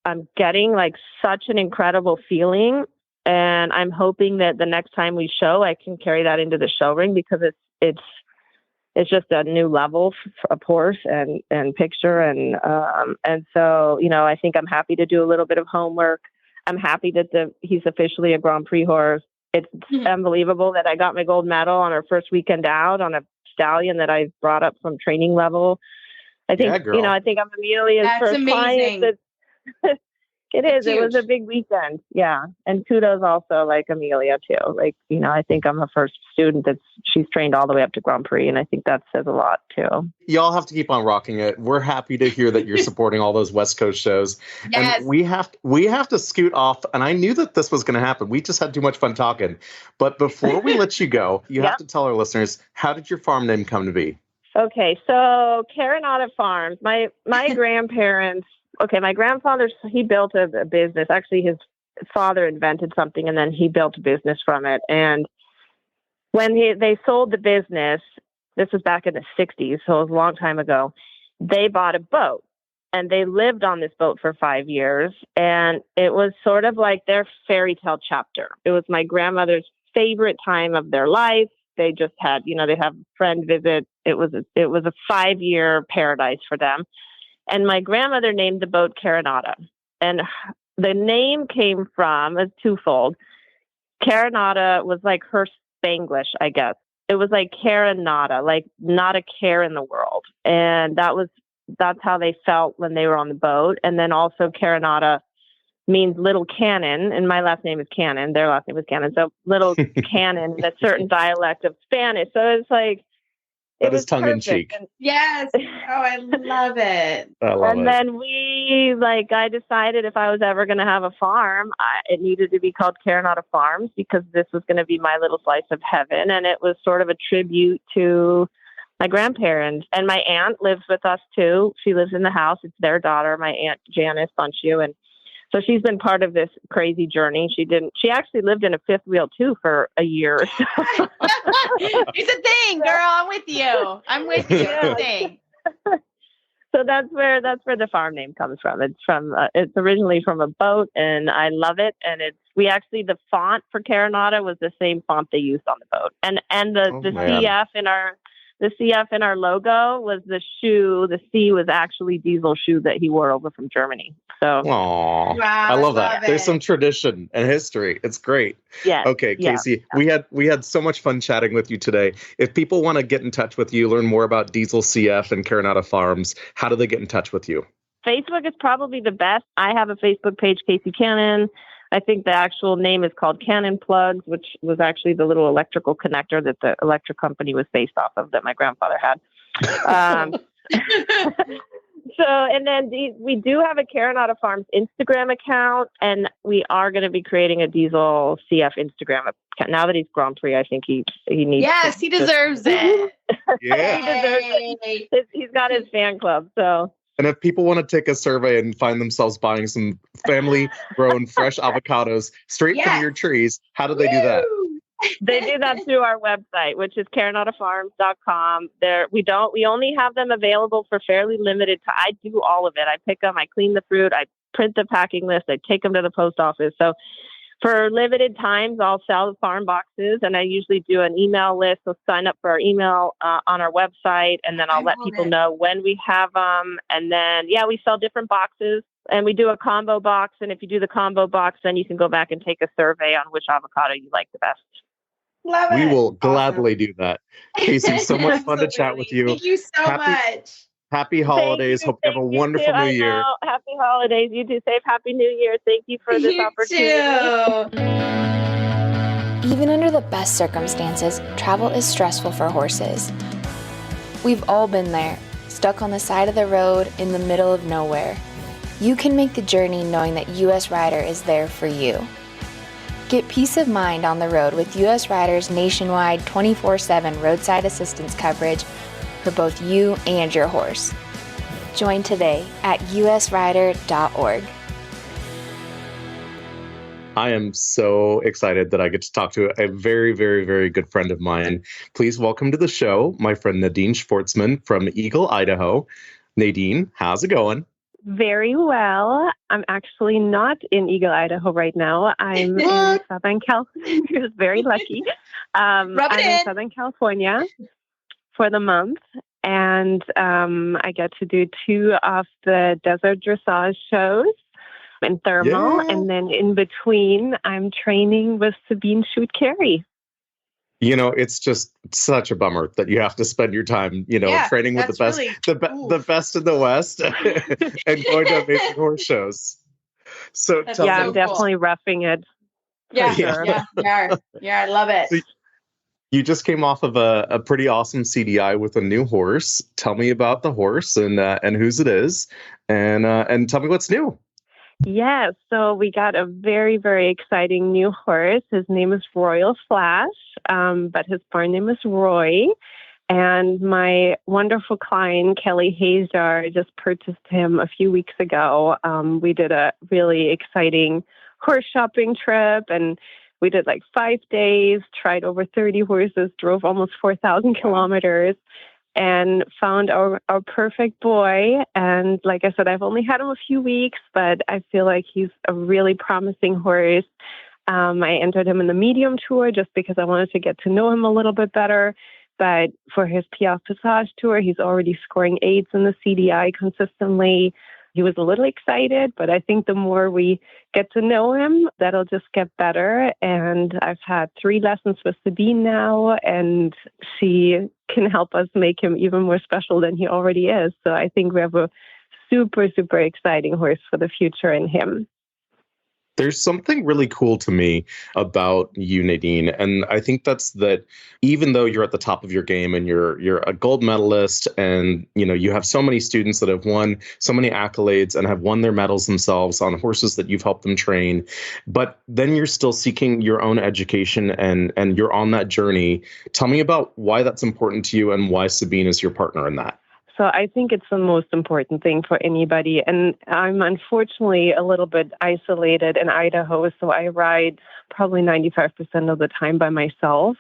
I'm getting like such an incredible feeling, and I'm hoping that the next time we show, I can carry that into the show ring because it's just a new level of horse and picture. And so, I think I'm happy to do a little bit of homework. I'm happy that he's officially a Grand Prix horse. It's unbelievable that I got my gold medal on our first weekend out on a stallion that I brought up from training level. I think, I think I'm Amelia's first client. It is. It was a big weekend. Yeah. And kudos also like Amelia too. Like, I think I'm a first student she's trained all the way up to Grand Prix. And I think that says a lot too. Y'all have to keep on rocking it. We're happy to hear that you're supporting all those West Coast shows. Yes. And we have to scoot off. And I knew that this was going to happen. We just had too much fun talking. But before we let you go, you have to tell our listeners, how did your farm name come to be? Okay, so Carronada Farm. My grandparents. Okay, my grandfather, he built a business. Actually, his father invented something, and then he built a business from it. And when they sold the business, this was back in the 60s, so it was a long time ago. They bought a boat, and they lived on this boat for 5 years. And it was sort of like their fairy tale chapter. It was my grandmother's favorite time of their life. They just had, they have a friend visit. It was a 5-year paradise for them. And my grandmother named the boat Carronada. And the name came from, it's twofold. Carronada was like her Spanglish, I guess. It was like Carronada, like not a care in the world. And that's how they felt when they were on the boat. And then also Carronada means little cannon, and my last name is Cannon. Their last name is Cannon. So little cannon in a certain dialect of Spanish. So it's like, that is tongue in cheek. Yes. Oh, I love it. And then I decided if I was ever going to have a farm, it needed to be called Carronada Farms because this was going to be my little slice of heaven. And it was sort of a tribute to my grandparents. And my aunt lives with us too. She lives in the house. It's their daughter, my Aunt Janice Bunchew. And so she's been part of this crazy journey. She actually lived in a fifth wheel too for a year or so. It's a thing, girl. I'm with you. It's a thing. So that's where the farm name comes from. It's originally from a boat, and I love it. And the font for Carronada was the same font they used on the boat. And the CF in The CF in our logo was the shoe. The C was actually Diesel shoe that he wore over from Germany. So, Aww. Wow, I love that. it. There's some tradition and history. It's great. yeah. Okay, Kasey, we had so much fun chatting with you today. If people want to get in touch with you, learn more about Diesel CF and Carronada Farms, how do they get in touch with you? Facebook is probably the best. I have a Facebook page, Kasey Cannon. I think the actual name is called Cannon Plugs, which was actually the little electrical connector that the electric company was based off of that my grandfather had. And then we do have a Carronada Farms Instagram account, and we are going to be creating a Diesel CF Instagram account. Now that he's Grand Prix, I think he needs. Yes, he deserves it. Yeah. He deserves it. He's got his fan club, so. And if people want to take a survey and find themselves buying some family-grown fresh avocados straight from your trees, how do they do that? They do that through our website, which is carronadafarms.com. We only have them available for fairly limited time. I do all of it. I pick them, I clean the fruit, I print the packing list, I take them to the post office. So for limited times, I'll sell the farm boxes, and I usually do an email list. So sign up for our email on our website, and then I'll let people know when we have them. And then, we sell different boxes, and we do a combo box. And if you do the combo box, then you can go back and take a survey on which avocado you like the best. Love it. We will gladly do that. Kasey, so much fun to chat with you. Thank you so much. Happy holidays. Hope you have a wonderful new year. Happy holidays. You too. Safe. Happy New Year. Thank you for this opportunity. Too. Even under the best circumstances, travel is stressful for horses. We've all been there, stuck on the side of the road in the middle of nowhere. You can make the journey knowing that US Rider is there for you. Get peace of mind on the road with US Rider's nationwide 24/7 roadside assistance coverage for both you and your horse. Join today at usrider.org. I am so excited that I get to talk to a very, very, very good friend of mine. Please welcome to the show my friend Nadine Schwartsman from Eagle, Idaho. Nadine, how's it going? Very well. I'm actually not in Eagle, Idaho right now. I'm in Southern California. I was very lucky. I'm in Southern California for the month, and I get to do 2 of the desert dressage shows in thermal, and then in between, I'm training with Sabine Schut-Kery. You know, it's just such a bummer that you have to spend your time, training with the best, the best in the West, and going to amazing horse shows. So I'm definitely roughing it. Yeah, I love it. So you just came off of a pretty awesome CDI with a new horse. Tell me about the horse and whose it is, and tell me what's new. Yeah, so we got a very, very exciting new horse. His name is Royal Flash, but his barn name is Roy. And my wonderful client, Kelly Hajar, just purchased him a few weeks ago. We did a really exciting horse shopping trip, and we did like 5 days, tried over 30 horses, drove almost 4,000 kilometers, and found our perfect boy. And like I said, I've only had him a few weeks, but I feel like he's a really promising horse. I entered him in the medium tour just because I wanted to get to know him a little bit better. But for his Piaffe Passage tour, he's already scoring 8s in the CDI consistently. He was a little excited, but I think the more we get to know him, that'll just get better. And I've had 3 lessons with Sabine now, and she can help us make him even more special than he already is. So I think we have a super, super exciting horse for the future in him. There's something really cool to me about you, Nadine, and I think that's that even though you're at the top of your game and you're a gold medalist, and you have so many students that have won so many accolades and have won their medals themselves on horses that you've helped them train, but then you're still seeking your own education and you're on that journey. Tell me about why that's important to you and why Sabine is your partner in that. So I think it's the most important thing for anybody. And I'm unfortunately a little bit isolated in Idaho, so I ride probably 95% of the time by myself.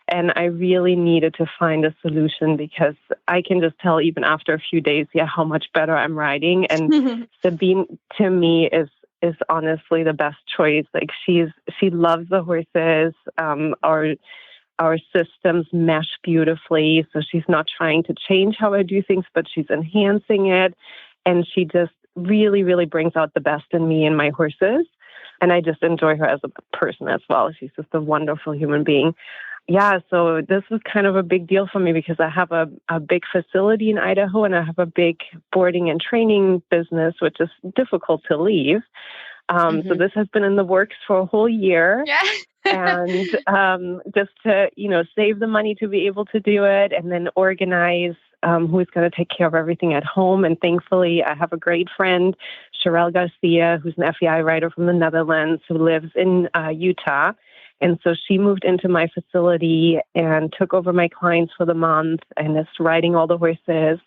And I really needed to find a solution because I can just tell even after a few days, how much better I'm riding. And Sabine, to me, is honestly the best choice. Like she loves the horses. Our systems mesh beautifully. So she's not trying to change how I do things, but she's enhancing it. And she just really, really brings out the best in me and my horses. And I just enjoy her as a person as well. She's just a wonderful human being. Yeah, so this is kind of a big deal for me because I have a big facility in Idaho and I have a big boarding and training business, which is difficult to leave. So this has been in the works for a whole year. Yeah. And just to, save the money to be able to do it and then organize who's going to take care of everything at home. And thankfully, I have a great friend, Sherelle Garcia, who's an FEI rider from the Netherlands who lives in Utah. And so she moved into my facility and took over my clients for the month and is riding all the horses.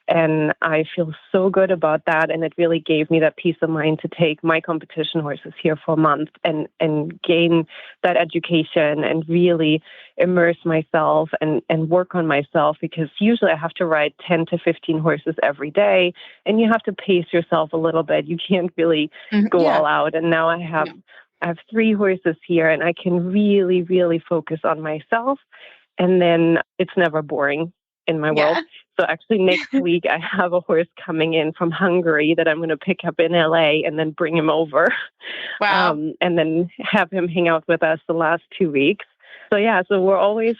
And I feel so good about that. And it really gave me that peace of mind to take my competition horses here for a month and gain that education and really immerse myself and work on myself, because usually I have to ride 10 to 15 horses every day and you have to pace yourself a little bit. You can't really go all out. And now I have 3 horses here and I can really, really focus on myself. And then it's never boring in my world. So actually next week I have a horse coming in from Hungary that I'm going to pick up in LA and then bring him over. Wow. And then have him hang out with us the last 2 weeks. So so we're always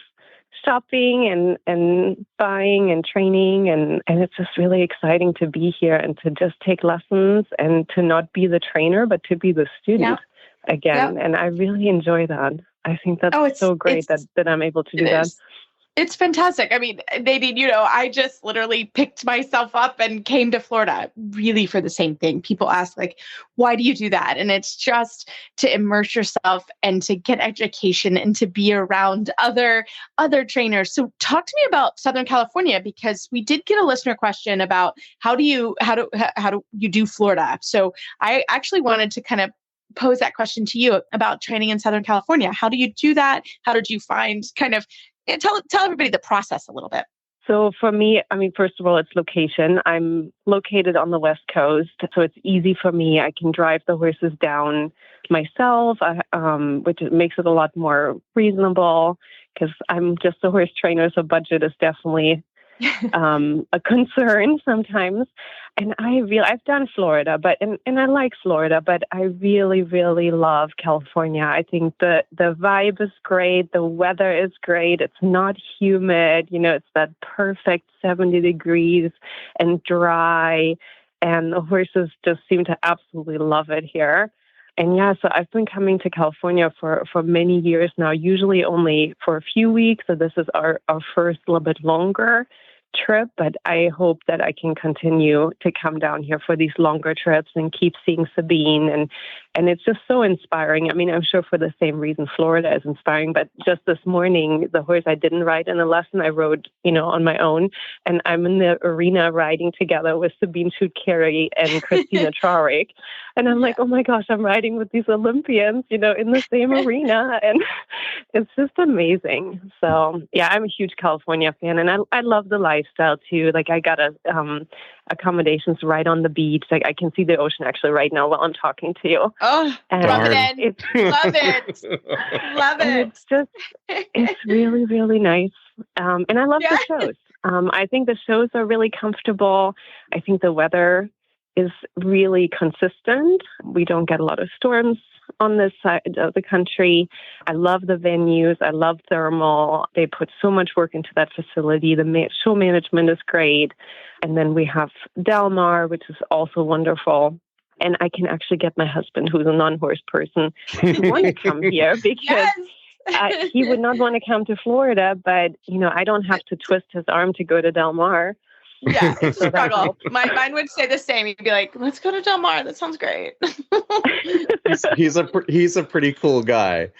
shopping and buying and training. And it's just really exciting to be here and to just take lessons and to not be the trainer, but to be the student again. And I really enjoy that. I think that's so great that I'm able to do that. It's fantastic. I mean, Nadine, I just literally picked myself up and came to Florida really for the same thing. People ask, like, why do you do that? And it's just to immerse yourself and to get education and to be around other trainers. So talk to me about Southern California, because we did get a listener question about how do you do Florida? So I actually wanted to kind of pose that question to you about training in Southern California. How do you do that? How did you find tell everybody the process a little bit. So for me, first of all, it's location. I'm located on the West Coast, so it's easy for me. I can drive the horses down myself, which makes it a lot more reasonable because I'm just a horse trainer, so budget is definitely a concern sometimes. And I've done Florida, and I like Florida, but I really, really love California. I think the vibe is great. The weather is great. It's not humid. It's that perfect 70 degrees and dry. And the horses just seem to absolutely love it here. And so I've been coming to California for many years now, usually only for a few weeks. So this is our first little bit longer trip, but I hope that I can continue to come down here for these longer trips and keep seeing Sabine. And it's just so inspiring. I'm sure for the same reason Florida is inspiring, but just this morning, the horse I didn't ride in a lesson, I rode, on my own. And I'm in the arena riding together with Sabine Schut-Kery and Christina Traurick. And I'm like, oh my gosh, I'm riding with these Olympians, in the same arena. And it's just amazing. So I'm a huge California fan, and I love the lifestyle too. Like I got accommodations right on the beach. Like I can see the ocean actually right now while I'm talking to you. Oh, love it. Love it. Love it. It's really, really nice. And I love the shows. I think the shows are really comfortable. I think the weather is really consistent. We don't get a lot of storms on this side of the country. I love the venues. I love thermal. They put so much work into that facility. The show management is great. And then we have Del Mar, which is also wonderful. And I can actually get my husband, who's a non-horse person, to want to come here because he would not want to come to Florida. But, I don't have to twist his arm to go to Del Mar. Yeah, it's a struggle. Mine would say the same. He'd be like, "Let's go to Del Mar. That sounds great." he's a pretty cool guy.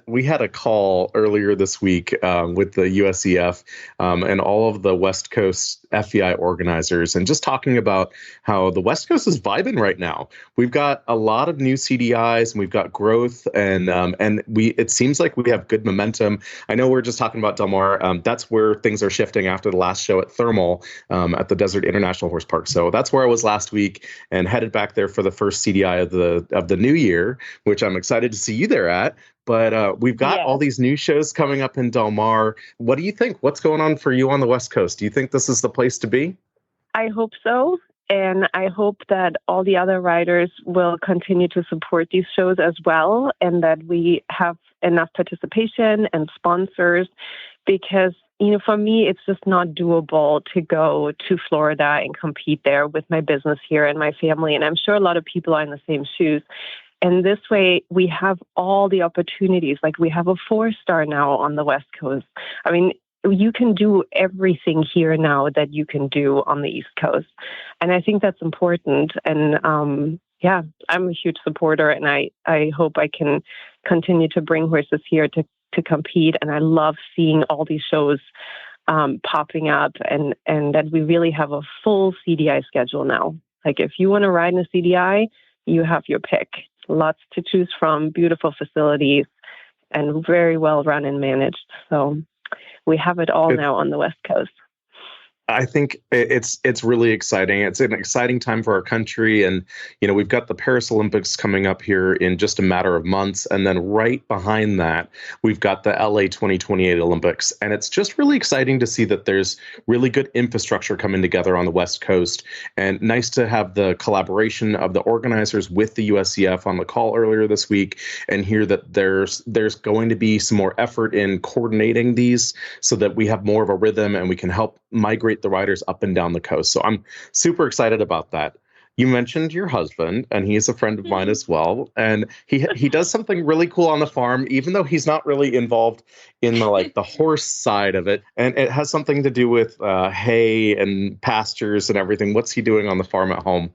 We had a call earlier this week with the USEF and all of the West Coast FEI organizers, and just talking about how the West Coast is vibing right now. We've got a lot of new CDIs, and we've got growth, and it seems like we have good momentum. I know we're just talking about Del Mar. That's where things are shifting after the last show at Thermal at the Desert International Horse Park. So that's where I was last week, and headed back there for the first CDI of the new year, which I'm excited to see you there at. But we've got all these new shows coming up in Del Mar. What do you think? What's going on for you on the West Coast? Do you think this is the place to be? I hope so. And I hope that all the other riders will continue to support these shows as well, and that we have enough participation and sponsors, because, for me, it's just not doable to go to Florida and compete there with my business here and my family. And I'm sure a lot of people are in the same shoes. And this way, we have all the opportunities. Like, we have a 4-star now on the West Coast. I mean, you can do everything here now that you can do on the East Coast. And I think that's important. And I'm a huge supporter, and I hope I can continue to bring horses here to compete. And I love seeing all these shows popping up, and that we really have a full CDI schedule now. Like, if you want to ride in a CDI, you have your pick. Lots to choose from, beautiful facilities, and very well run and managed. So we have it all now on the West Coast. I think it's really exciting. It's an exciting time for our country. And, we've got the Paris Olympics coming up here in just a matter of months. And then right behind that, we've got the LA 2028 Olympics. And it's just really exciting to see that there's really good infrastructure coming together on the West Coast. And nice to have the collaboration of the organizers with the USCF on the call earlier this week, and hear that there's going to be some more effort in coordinating these so that we have more of a rhythm and we can help migrate the riders up and down the coast. So I'm super excited about that. You mentioned your husband, and he's a friend of mine as well. And he does something really cool on the farm, even though he's not really involved in the horse side of it. And it has something to do with hay and pastures and everything. What's he doing on the farm at home?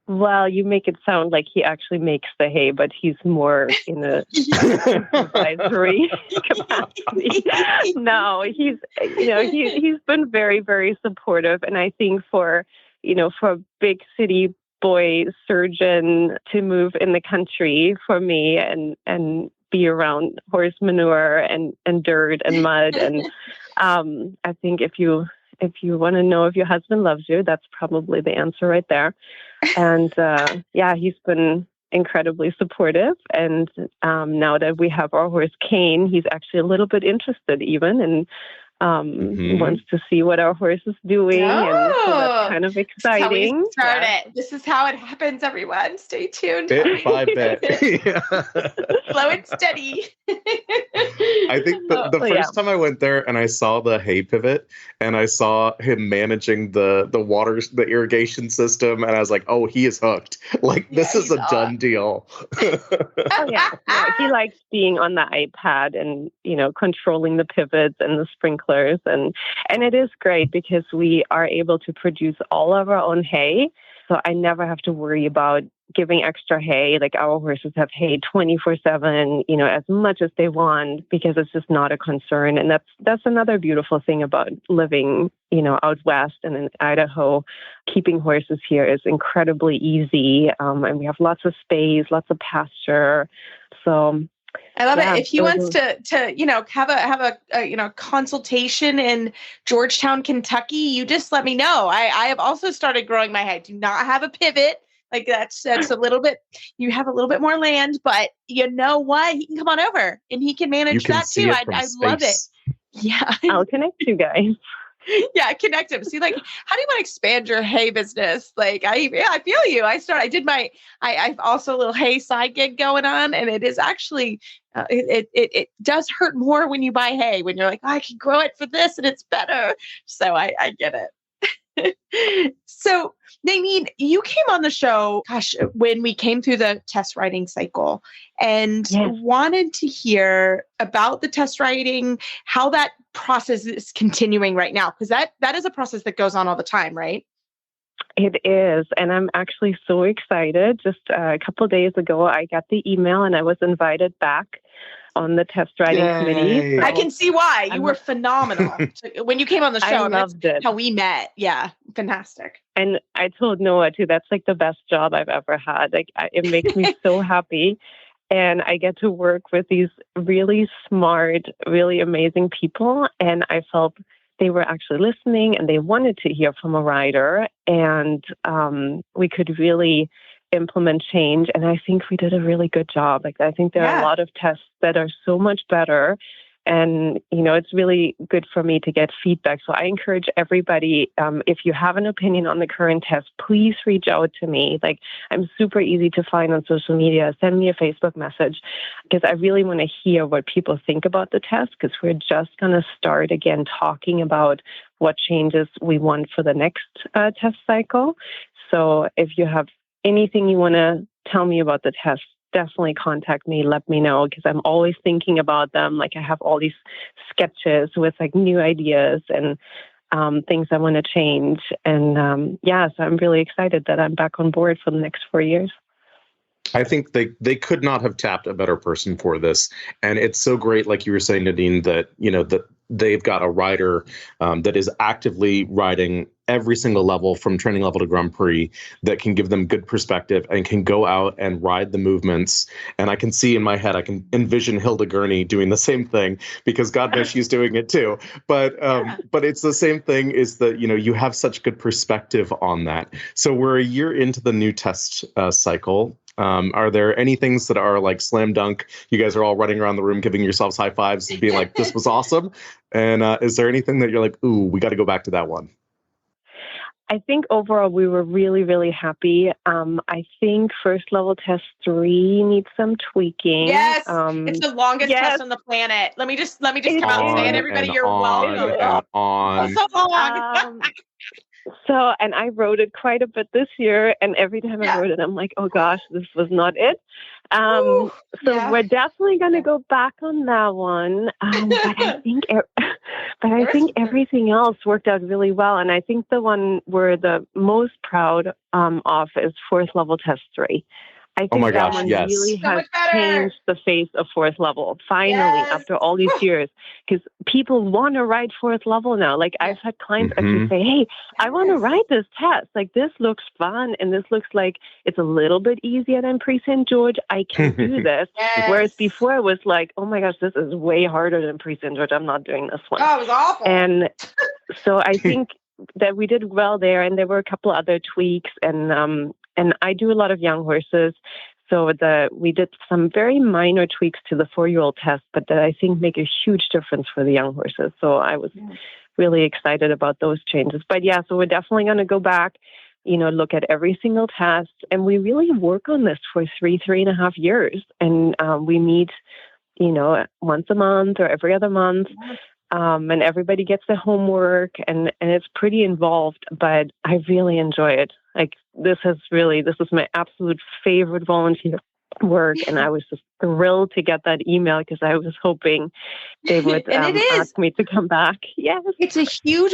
Well, you make it sound like he actually makes the hay, but he's more in a supervisory capacity. No, he's been very, very supportive. And I think for a big city boy surgeon to move in the country for me and be around horse manure and dirt and mud. And I think if you want to know if your husband loves you, that's probably the answer right there. And he's been incredibly supportive. And now that we have our horse Kane, he's actually a little bit interested even, and wants to see what our horse is doing. And so that's kind of exciting. This is how it happens, everyone. Stay tuned. Bit by bit. Slow and steady. I think the first time I went there and I saw the hay pivot and I saw him managing the water, the irrigation system, and I was like, oh, he is hooked. This is a done deal. He likes being on the iPad and, controlling the pivots and the sprinklers. And it is great because we are able to produce all of our own hay. So I never have to worry about giving extra hay. Like, our horses have hay 24/7, as much as they want, because it's just not a concern. And that's another beautiful thing about living, out west and in Idaho. Keeping horses here is incredibly easy. And we have lots of space, lots of pasture. So I love it. If he wants to have a consultation in Georgetown, Kentucky, you just let me know. I have also started growing my hay. I do not have a pivot. Like, that's a little bit, you have a little bit more land, but you know what? He can come on over and he can manage that too. I love it. Yeah. I'll connect you guys. Yeah, connect him. See, how do you want to expand your hay business? I feel you. I've also a little hay side gig going on, and it is actually, it does hurt more when you buy hay, when you're like, I can grow it for this and it's better. So I get it. So Nadine, you came on the show, when we came through the test riding cycle, and wanted to hear about the test riding, how that process is continuing right now, because that is a process that goes on all the time, right? It is. And I'm actually so excited. Just a couple of days ago, I got the email and I was invited back on the test riding committee. So I can see why. You were phenomenal. When you came on the show, I loved it. How we met. Yeah. Fantastic. And I told Noah too, that's the best job I've ever had. It makes me so happy. And I get to work with these really smart, really amazing people. And I felt they were actually listening and they wanted to hear from a rider. And we could really implement change. And I think we did a really good job. Like, I think there are a lot of tests that are so much better. And, it's really good for me to get feedback. So I encourage everybody, if you have an opinion on the current test, please reach out to me. Like, I'm super easy to find on social media. Send me a Facebook message, because I really want to hear what people think about the test, because we're just going to start again talking about what changes we want for the next test cycle. So if you have anything you want to tell me about the test, definitely contact me. Let me know, because I'm always thinking about them. Like, I have all these sketches with like new ideas and things I want to change. And so I'm really excited that I'm back on board for the next 4 years. I think they could not have tapped a better person for this. And it's so great, like you were saying, Nadine, that, that they've got a rider that is actively riding every single level from training level to Grand Prix, that can give them good perspective and can go out and ride the movements. And I can see in my head, I can envision Hilda Gurney doing the same thing, because God knows she's doing it too. But it's the same thing, is that, you have such good perspective on that. So we're a year into the new test cycle. Are there any things that are like slam dunk? You guys are all running around the room giving yourselves high fives and being like, this was awesome. And is there anything that you're like, ooh, we got to go back to that one? I think overall we were really, really happy. I think first level test 3 needs some tweaking. Yes, it's the longest test on the planet. Let me just come out and say it, everybody. You're welcome. So long. And I wrote it quite a bit this year, and every time I wrote it, I'm like, oh gosh, this was not it. We're definitely going to go back on that one. But I think everything else worked out really well. And I think the one we're the most proud of is fourth level test 3. I think that one really has changed the face of fourth level, finally, after all these years, because people want to ride fourth level now. Like, I've had clients actually say, hey, I want to ride this test. Like, this looks fun, and this looks like it's a little bit easier than Pre-St. George. I can do this. Whereas before it was like, oh my gosh, this is way harder than Pre-St. George. I'm not doing this one. Oh, it was awful. And so I think that we did well there, and there were a couple other tweaks, and I do a lot of young horses, so we did some very minor tweaks to the 4-year-old test, but that I think make a huge difference for the young horses. So I was really excited about those changes. But so we're definitely going to go back, look at every single test, and we really work on this for 3.5 years, and we meet, once a month or every other month. And everybody gets their homework, and it's pretty involved, but I really enjoy it. Like, this is my absolute favorite volunteer work, and I was just thrilled to get that email, because I was hoping they would ask me to come back. Yes, it's a huge.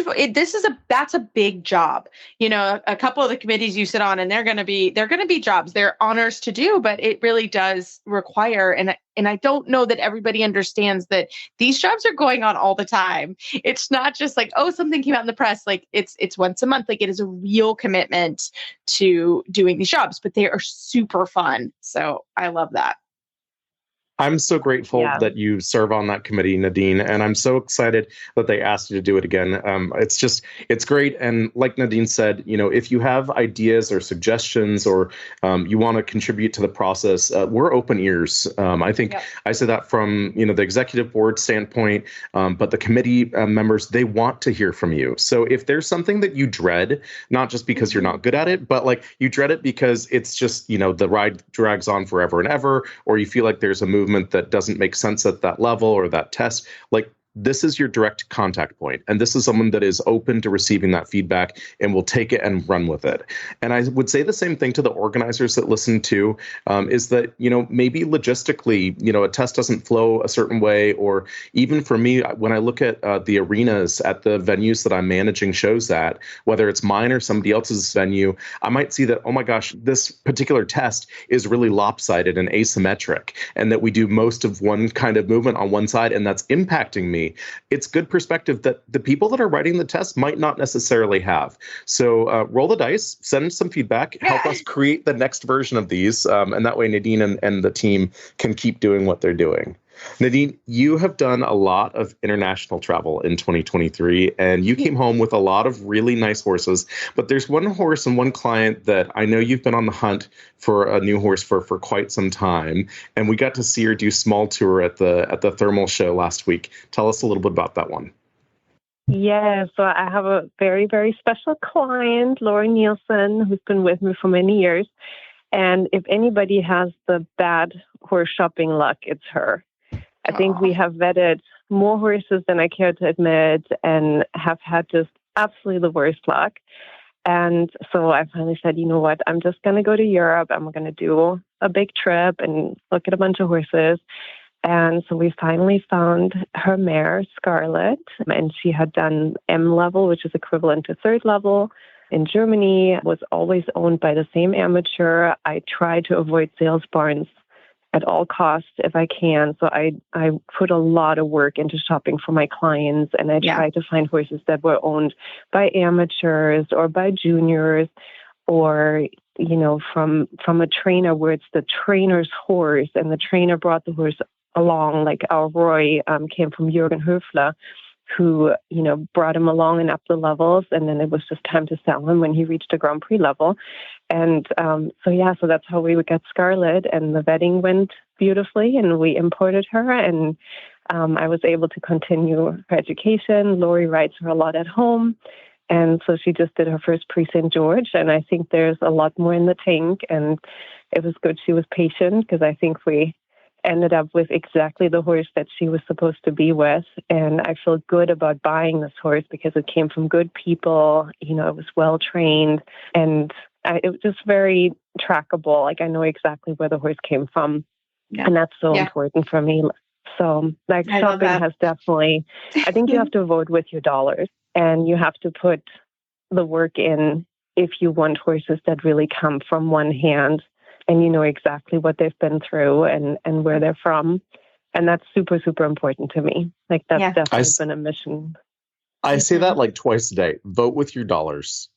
That's a big job. A couple of the committees you sit on, and they're going to be jobs. They're honors to do, but it really does require. And I don't know that everybody understands that these jobs are going on all the time. It's not just like, oh, something came out in the press. Like, it's once a month. Like, it is a real commitment to doing these jobs, but they are super fun. So I love that. I'm so grateful that you serve on that committee, Nadine, and I'm so excited that they asked you to do it again. It's great. And like Nadine said, if you have ideas or suggestions, or you want to contribute to the process, we're open ears. I think I say that from, the executive board standpoint, but the committee members, they want to hear from you. So if there's something that you dread, not just because you're not good at it, but like you dread it because it's just, the ride drags on forever and ever, or you feel like there's a movement that doesn't make sense at that level or that test, like, this is your direct contact point. And this is someone that is open to receiving that feedback and will take it and run with it. And I would say the same thing to the organizers that listen to, is that, maybe logistically, a test doesn't flow a certain way. Or even for me, when I look at the arenas at the venues that I'm managing shows at, whether it's mine or somebody else's venue, I might see that, oh my gosh, this particular test is really lopsided and asymmetric, and that we do most of one kind of movement on one side, and that's impacting me. It's good perspective that the people that are writing the test might not necessarily have. So roll the dice, send some feedback, help us create the next version of these. And that way Nadine and the team can keep doing what they're doing. Nadine, you have done a lot of international travel in 2023, and you came home with a lot of really nice horses. But there's one horse and one client that I know you've been on the hunt for a new horse for quite some time. And we got to see her do small tour at the Thermal show last week. Tell us a little bit about that one. Yeah, so I have a very, very special client, Laura Nielsen, who's been with me for many years. And if anybody has the bad horse shopping luck, it's her. I think we have vetted more horses than I care to admit and have had just absolutely the worst luck. And so I finally said, you know what, I'm just going to go to Europe. I'm going to do a big trip and look at a bunch of horses. And so we finally found her mare, Scarlet, and she had done M level, which is equivalent to third level in Germany, was always owned by the same amateur. I try to avoid sales barns at all costs if I can. So I put a lot of work into shopping for my clients, and I try to find horses that were owned by amateurs or by juniors, or, you know, from a trainer where it's the trainer's horse and the trainer brought the horse along. Like our Roy came from Jürgen Höfler, who, you know, brought him along and up the levels. And then it was just time to sell him when he reached a Grand Prix level. And so that's how we would get Scarlet. And the vetting went beautifully, and we imported her. And I was able to continue her education. Lori rides her a lot at home. And so she just did her first Prix St. George. And I think there's a lot more in the tank. And it was good she was patient, because I think we ended up with exactly the horse that she was supposed to be with. And I feel good about buying this horse because it came from good people. You know, it was well trained, and it was just very trackable. Like, I know exactly where the horse came from. Yeah. And that's so important for me. So, like, shopping has definitely, I think you have to vote with your dollars, and you have to put the work in if you want horses that really come from one hand and you know exactly what they've been through and where they're from. And that's super, super important to me. Like, that's definitely been a mission. I say that like twice a day. Vote with your dollars.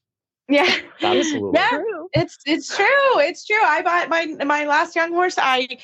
Yeah. Absolutely. Yeah. It's true. It's true. I bought my last young horse. I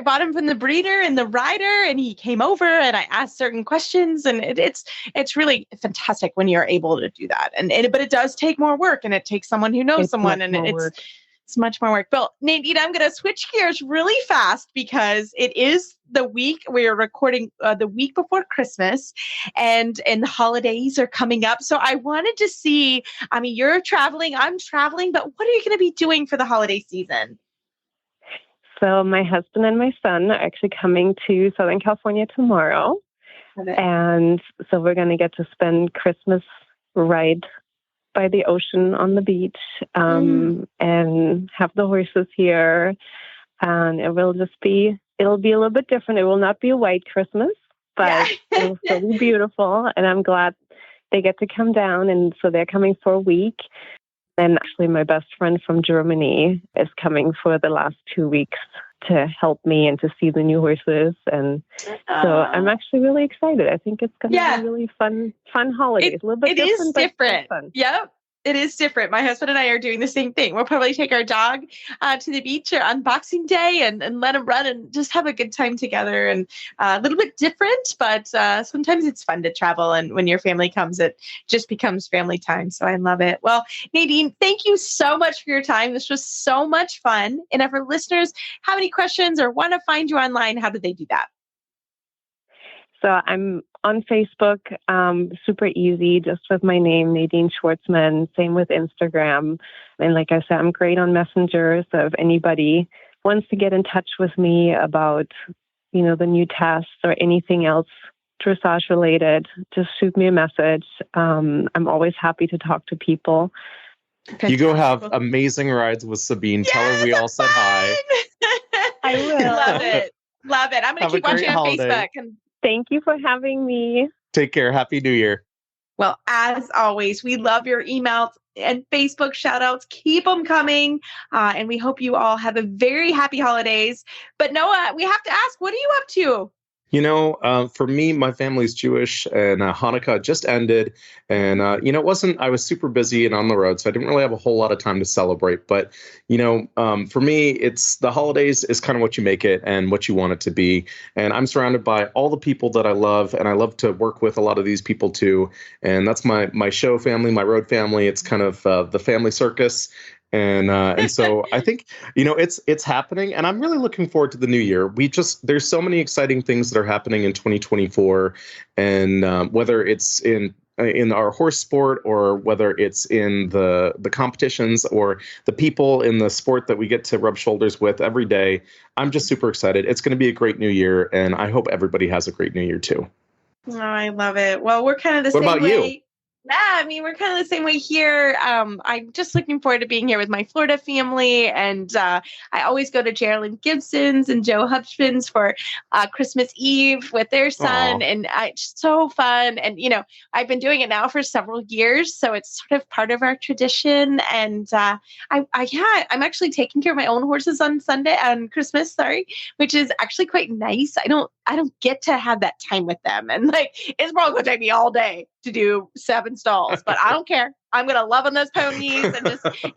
bought him from the breeder and the rider, and he came over and I asked certain questions, and it's really fantastic when you're able to do that. But it does take more work, and it takes someone who knows someone, and it's much more work. But Nadine, I'm going to switch gears really fast because it is the week we're recording the week before Christmas, and the holidays are coming up. So I wanted to see, I mean, you're traveling, I'm traveling, but what are you going to be doing for the holiday season? So my husband and my son are actually coming to Southern California tomorrow. And so we're going to get to spend Christmas right by the ocean on the beach, and have the horses here. And it'll be a little bit different. It will not be a white Christmas, but it will still be beautiful. And I'm glad they get to come down. And so they're coming for a week. And actually my best friend from Germany is coming for the last 2 weeks to help me and to see the new horses. And so I'm actually really excited. I think it's going to be really fun holidays. A little bit different. It is different. Fun. Yep. It is different. My husband and I are doing the same thing. We'll probably take our dog to the beach on Boxing Day and let him run and just have a good time together. And a little bit different, but sometimes it's fun to travel. And when your family comes, it just becomes family time. So I love it. Well, Nadine, thank you so much for your time. This was so much fun. And if our listeners have any questions or want to find you online, how do they do that? So I'm on Facebook, super easy, just with my name, Nadine Schwartsman. Same with Instagram. And like I said, I'm great on Messenger. So if anybody wants to get in touch with me about, you know, the new tests or anything else dressage related, just shoot me a message. I'm always happy to talk to people. You go have amazing rides with Sabine. Tell her we all said hi. I will. Love it. Love it. I'm going to keep watching on Facebook. And thank you for having me. Take care. Happy New Year. Well, as always, we love your emails and Facebook shout outs. Keep them coming. And we hope you all have a very happy holidays. But Noah, we have to ask, what are you up to? For me, my family's Jewish, and Hanukkah just ended. And, I was super busy and on the road, so I didn't really have a whole lot of time to celebrate. But, for me, it's the holidays is kind of what you make it and what you want it to be. And I'm surrounded by all the people that I love, and I love to work with a lot of these people too. And that's my show family, my road family. It's kind of the family circus. And so I think, it's happening, and I'm really looking forward to the new year. There's so many exciting things that are happening in 2024, and whether it's in our horse sport, or whether it's in the competitions, or the people in the sport that we get to rub shoulders with every day, I'm just super excited. It's going to be a great new year, and I hope everybody has a great new year too. Oh, I love it. Well, we're kind of the same way. What about you? Yeah, I mean, we're kind of the same way here. I'm just looking forward to being here with my Florida family. And I always go to Geraldine Gibson's and Joe Hutchins for Christmas Eve with their son. Aww. And it's so fun. And, I've been doing it now for several years. So it's sort of part of our tradition. And I'm actually taking care of my own horses on Christmas, which is actually quite nice. I don't get to have that time with them. And it's probably going to take me all day to do 7 stalls, but I don't care. I'm going to love on those ponies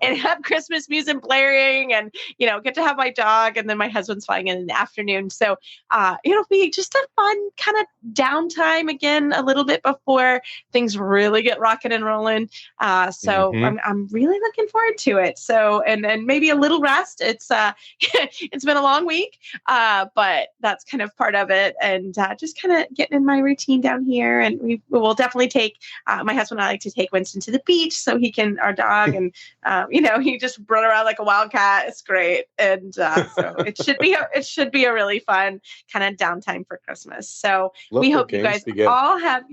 and have Christmas music blaring and, get to have my dog, and then my husband's flying in the afternoon. So it'll be just a fun kind of downtime again, a little bit before things really get rocking and rolling. I'm really looking forward to it. So, and then maybe a little rest. It's been a long week, but that's kind of part of it. And just kind of getting in my routine down here. And we will definitely take, my husband and I like to take Winston to the beach so he can, our dog, and he just run around like a wildcat. It's great. And so it should be a really fun kind of downtime for Christmas. So we hope you guys all have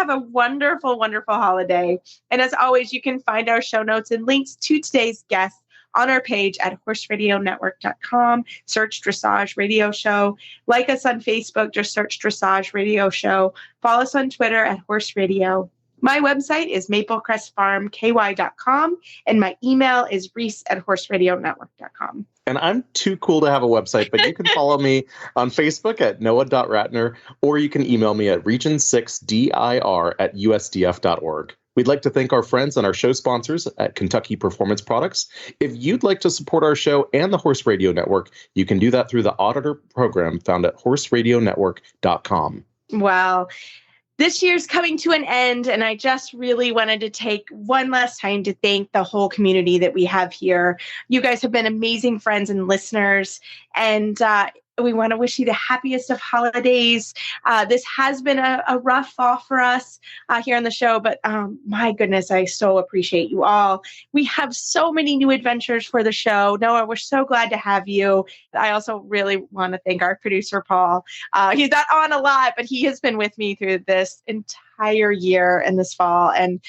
a wonderful, wonderful holiday. And as always, you can find our show notes and links to today's guests on our page at horseradionetwork.com. Search Dressage Radio Show. Like us on Facebook, just search Dressage Radio Show. Follow us on Twitter at Horse Radio. My website is maplecrestfarmky.com, and my email is reese@horseradionetwork.com. And I'm too cool to have a website, but you can follow me on Facebook at noah.ratner, or you can email me at region6dir@usdf.org. We'd like to thank our friends and our show sponsors at Kentucky Performance Products. If you'd like to support our show and the Horse Radio Network, you can do that through the Auditor program found at horseradionetwork.com. Well, this year's coming to an end, and I just really wanted to take one last time to thank the whole community that we have here. You guys have been amazing friends and listeners, and we want to wish you the happiest of holidays. This has been a rough fall for us here on the show, but my goodness, I so appreciate you all. We have so many new adventures for the show. Noah, we're so glad to have you. I also really want to thank our producer, Paul. He's not on a lot, but he has been with me through this entire year and this fall. And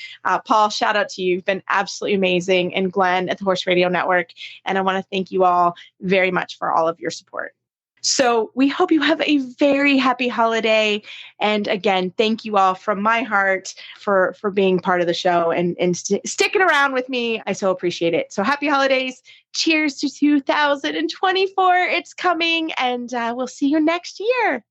Paul, shout out to you. You've been absolutely amazing. And Glenn at the Horse Radio Network. And I want to thank you all very much for all of your support. So we hope you have a very happy holiday. And again, thank you all from my heart for being part of the show and sticking around with me. I so appreciate it. So happy holidays. Cheers to 2024. It's coming, and we'll see you next year.